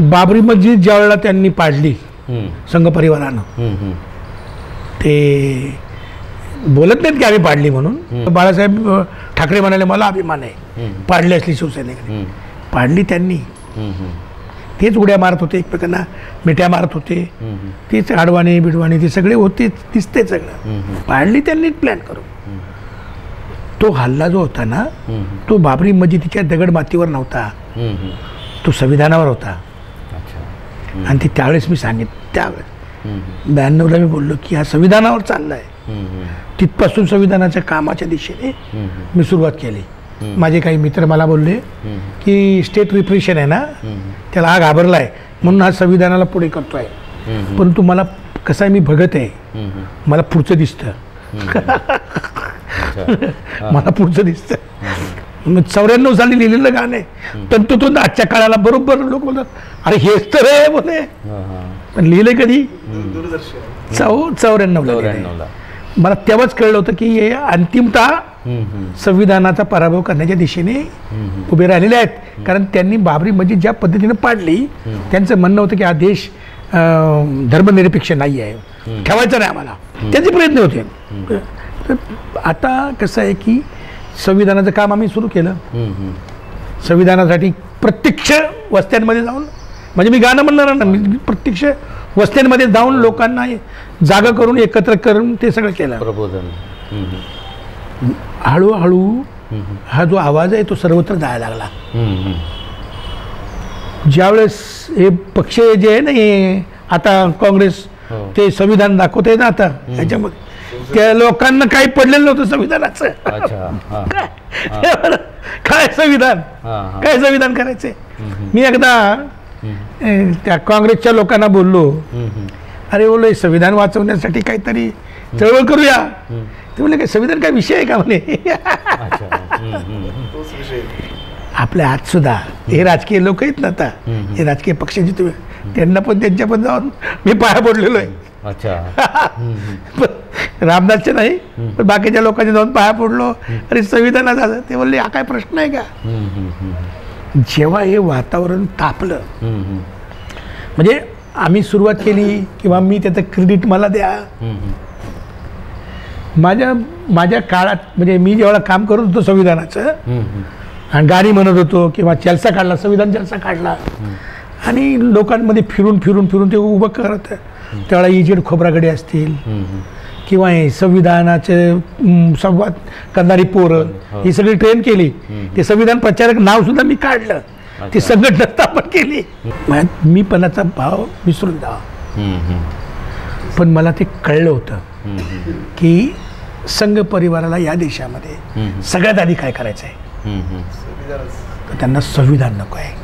बाबरी मस्जिद ज्या वेळेला त्यांनी पाडली संघ परिवारानं ते बोलत नाहीत की आम्ही पाडली म्हणून. बाळासाहेब ठाकरे म्हणाले मला अभिमान आहे पाडली असली शिवसेनेकडे. पाडली त्यांनी. तेच उड्या मारत होते एकमेकांना, मिठ्या मारत होते, तेच आडवाणी बिडवाणी ते सगळे होते, दिसते सगळं. पाडली त्यांनी प्लॅन करून. तो हल्ला जो होता ना तो बाबरी मस्जिदीच्या दगड मातीवर नव्हता, तो संविधानावर होता. आणि ते त्यावेळेस मी सांगितलं, त्यावेळेस 92ला मी बोललो की हा संविधानावर चाललाय. तिथपासून संविधानाच्या कामाच्या दिशेने मी सुरुवात केली. माझे काही मित्र मला बोलले की स्टेट रिप्रेशन आहे ना, त्याला हा घाबरलाय म्हणून हा संविधानाला पुढे करतोय. परंतु मला कसं आहे, मी भगत आहे, मला पुढचं दिसतं. मला पुढचं दिसतं. 94 साली लिहिलेलं गाणं आहे तंतोतंत आजच्या काळाला बरोबर लोक बोलतात अरे हेच तर आहे बोले. पण लिहिले कधी? 94ला. मला तेव्हाच कळलं होतं की हे अंतिमतः संविधानाचा पराभव करण्याच्या दिशेने उभे राहिलेले आहेत. कारण त्यांनी बाबरी मस्जिद ज्या पद्धतीने पाडली, त्यांचं म्हणणं होतं की हा देश धर्मनिरपेक्ष नाही आहे, ठेवायचा नाही आम्हाला, त्यांचे प्रयत्न होते. तर आता कसं आहे की संविधानाचं काम आम्ही सुरू केलं. संविधानासाठी प्रत्यक्ष वस्त्यांमध्ये जाऊन, म्हणजे मी गाणं म्हणणार ना, मी प्रत्यक्ष वस्त्यांमध्ये जाऊन लोकांना जागा करून एकत्र करून ते सगळं केलं. प्रबोधन. हळूहळू हा जो आवाज आहे तो सर्वत्र जायला लागला. ज्यावेळेस हे पक्ष जे आहे ना, हे आता काँग्रेस ते संविधान दाखवते ना आता ह्याच्यामध्ये, त्या लोकांना काही पडलेलं नव्हतं संविधानाचं. काय संविधान, काय संविधान करायचंय. मी एकदा त्या काँग्रेसच्या लोकांना बोललो, अरे बोललो संविधान वाचवण्यासाठी काहीतरी चळवळ करूया. ते म्हणले काय संविधान काय विषय आहे का म्हणे. आपल्या हात सुद्धा हे राजकीय लोक आहेत ना, आता हे राजकीय पक्षाचे तुम्ही, त्यांना पण त्यांच्या पण जाऊन मी पाया पडलेलो आहे. रामदासचे नाही पण बाकीच्या लोकांचे जाऊन पाया पडलो. अरे संविधानाचा, ते बोलले हा काय प्रश्न आहे का. जेव्हा हे वातावरण तापलं, म्हणजे आम्ही सुरुवात केली किंवा मी त्याचं क्रेडिट मला द्या. माझ्या काळात म्हणजे मी जेव्हा काम करत होतो संविधानाचं आणि गाणी म्हणत होतो किंवा जलसा काढला, संविधान जलसा काढला आणि लोकांमध्ये फिरून फिरून फिरून ते उभं करत, त्यावेळेला इजेड खोब्रागडे असतील किंवा हे संविधानाचे संवाद करणारी पोरं ही सगळी ट्रेन केली. ते संविधान प्रचारक नाव सुद्धा मी काढलं, ती संघटना स्थापन केली. मी पणाचा भाव विसरून जा. पण मला ते कळलं होतं की संघ परिवाराला या देशामध्ये सगळ्यात आधी काय करायचं आहे, तर त्यांना संविधान नको आहे.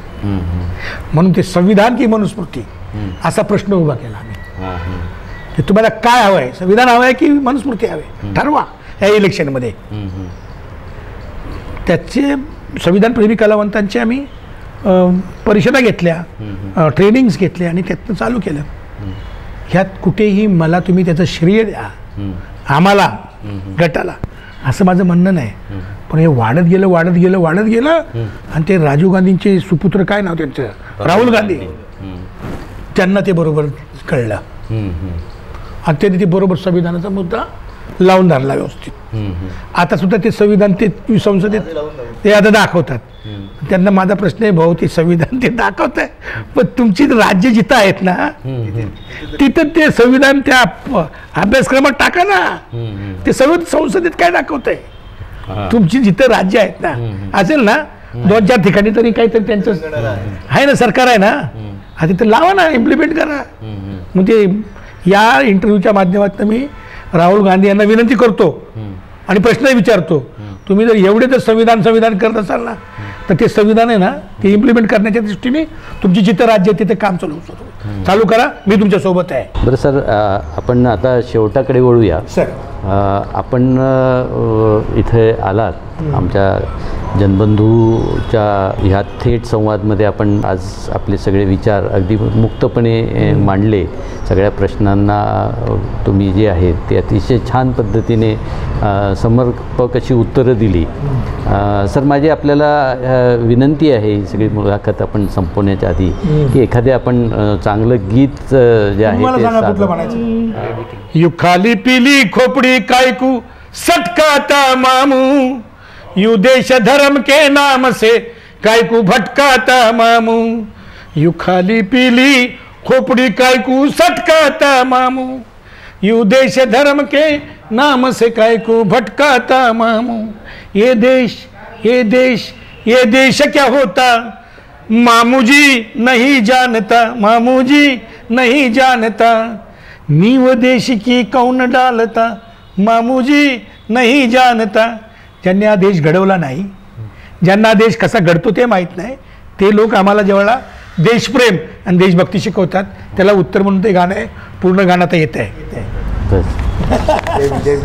म्हणून ते संविधान की मनुस्मृती असा प्रश्न उभा केला आम्ही. की तुम्हाला काय हवं आहे, संविधान हवं आहे की मनुस्मृती हवे, ठरवा या इलेक्शनमध्ये. त्याचे संविधान प्रेमी कलावंतांचे आम्ही परिषदा घेतल्या, ट्रेनिंग्स घेतले आणि त्यातनं चालू केलं. ह्यात कुठेही मला तुम्ही त्याचं श्रेय द्या आम्हाला गटाला असं माझं म्हणणं नाही. पण हे वाढत गेलं वाढत गेलं वाढत गेलं आणि ते राजीव गांधींचे सुपुत्र काय नाव त्यांचं, राहुल गांधी, त्यांना ते बरोबर कळलं आणि त्यांनी ते बरोबर संविधानाचा मुद्दा लावून धरला व्यवस्थित. आता सुद्धा ते संविधान ते संसदेत ते आता दाखवतात. त्यांना माझा प्रश्न आहे, भाऊ ते संविधान ते दाखवत आहे पण तुमची राज्य जिथं आहेत ना तिथं ते संविधान त्या अभ्यासक्रमात टाका ना. ते संसदेत काय दाखवत आहे, तुमची जिथं राज्य आहेत ना असेल ना 2-4 ठिकाणी तरी काहीतरी त्यांचं आहे ना, सरकार आहे ना, हा तिथं लावा ना, इम्प्लिमेंट करा. म्हणजे या इंटरव्ह्यूच्या माध्यमातून मी राहुल गांधी यांना विनंती करतो आणि प्रश्नही विचारतो, तुम्ही जर एवढे जर संविधान करत असाल ना तर ते संविधान आहे ना ते इम्प्लिमेंट करण्याच्या दृष्टीने तुमची जिथं राज्य आहे तिथे काम चालू करा, मी तुमच्या सोबत आहे. बरं सर, आपण आता शेवटाकडे वळूया. सर, आपण इथे आलात आमच्या जनबंधूच्या ह्या थेट संवादमध्ये. आपण आज आपले सगळे विचार अगदी मुक्तपणे मांडले. सगळ्या प्रश्नांना तुम्ही जे आहेत ते अतिशय छान पद्धतीने समर्पक अशी उत्तरं दिली. सर, माझी आपल्याला विनंती आहे, ही सगळी मुलाखत आपण संपवण्याच्या आधी, की एखादे आपण चांगलं गीत जे आहे मला ते सांगा कुठलं सादर- म्हणायचं. यू खाली पिली खोपडी कायकू सटकाता मामू, यू देश धर्म के नाम से कायकू भटकाता मामू, यू खाली पीली खोपड़ी कायकू सटकाता मामू, यू देश धर्म के नाम से कायकू भटकाता मामू. ये देश ये देश ये देश क्या होता मामूजी नहीं जानता, मामूजी नहीं जानता, नीव देश की कौन डालता, मामूजी नहीं जानता. ज्यांनी हा देश घडवला नाही, ज्यांना देश कसा घडतो ते माहीत नाही, ते लोक आम्हाला जेव्हा देशप्रेम आणि देशभक्ती शिकवतात, त्याला उत्तर म्हणून ते गाणं आहे. पूर्ण गाणं तर येत आहे. बस. जय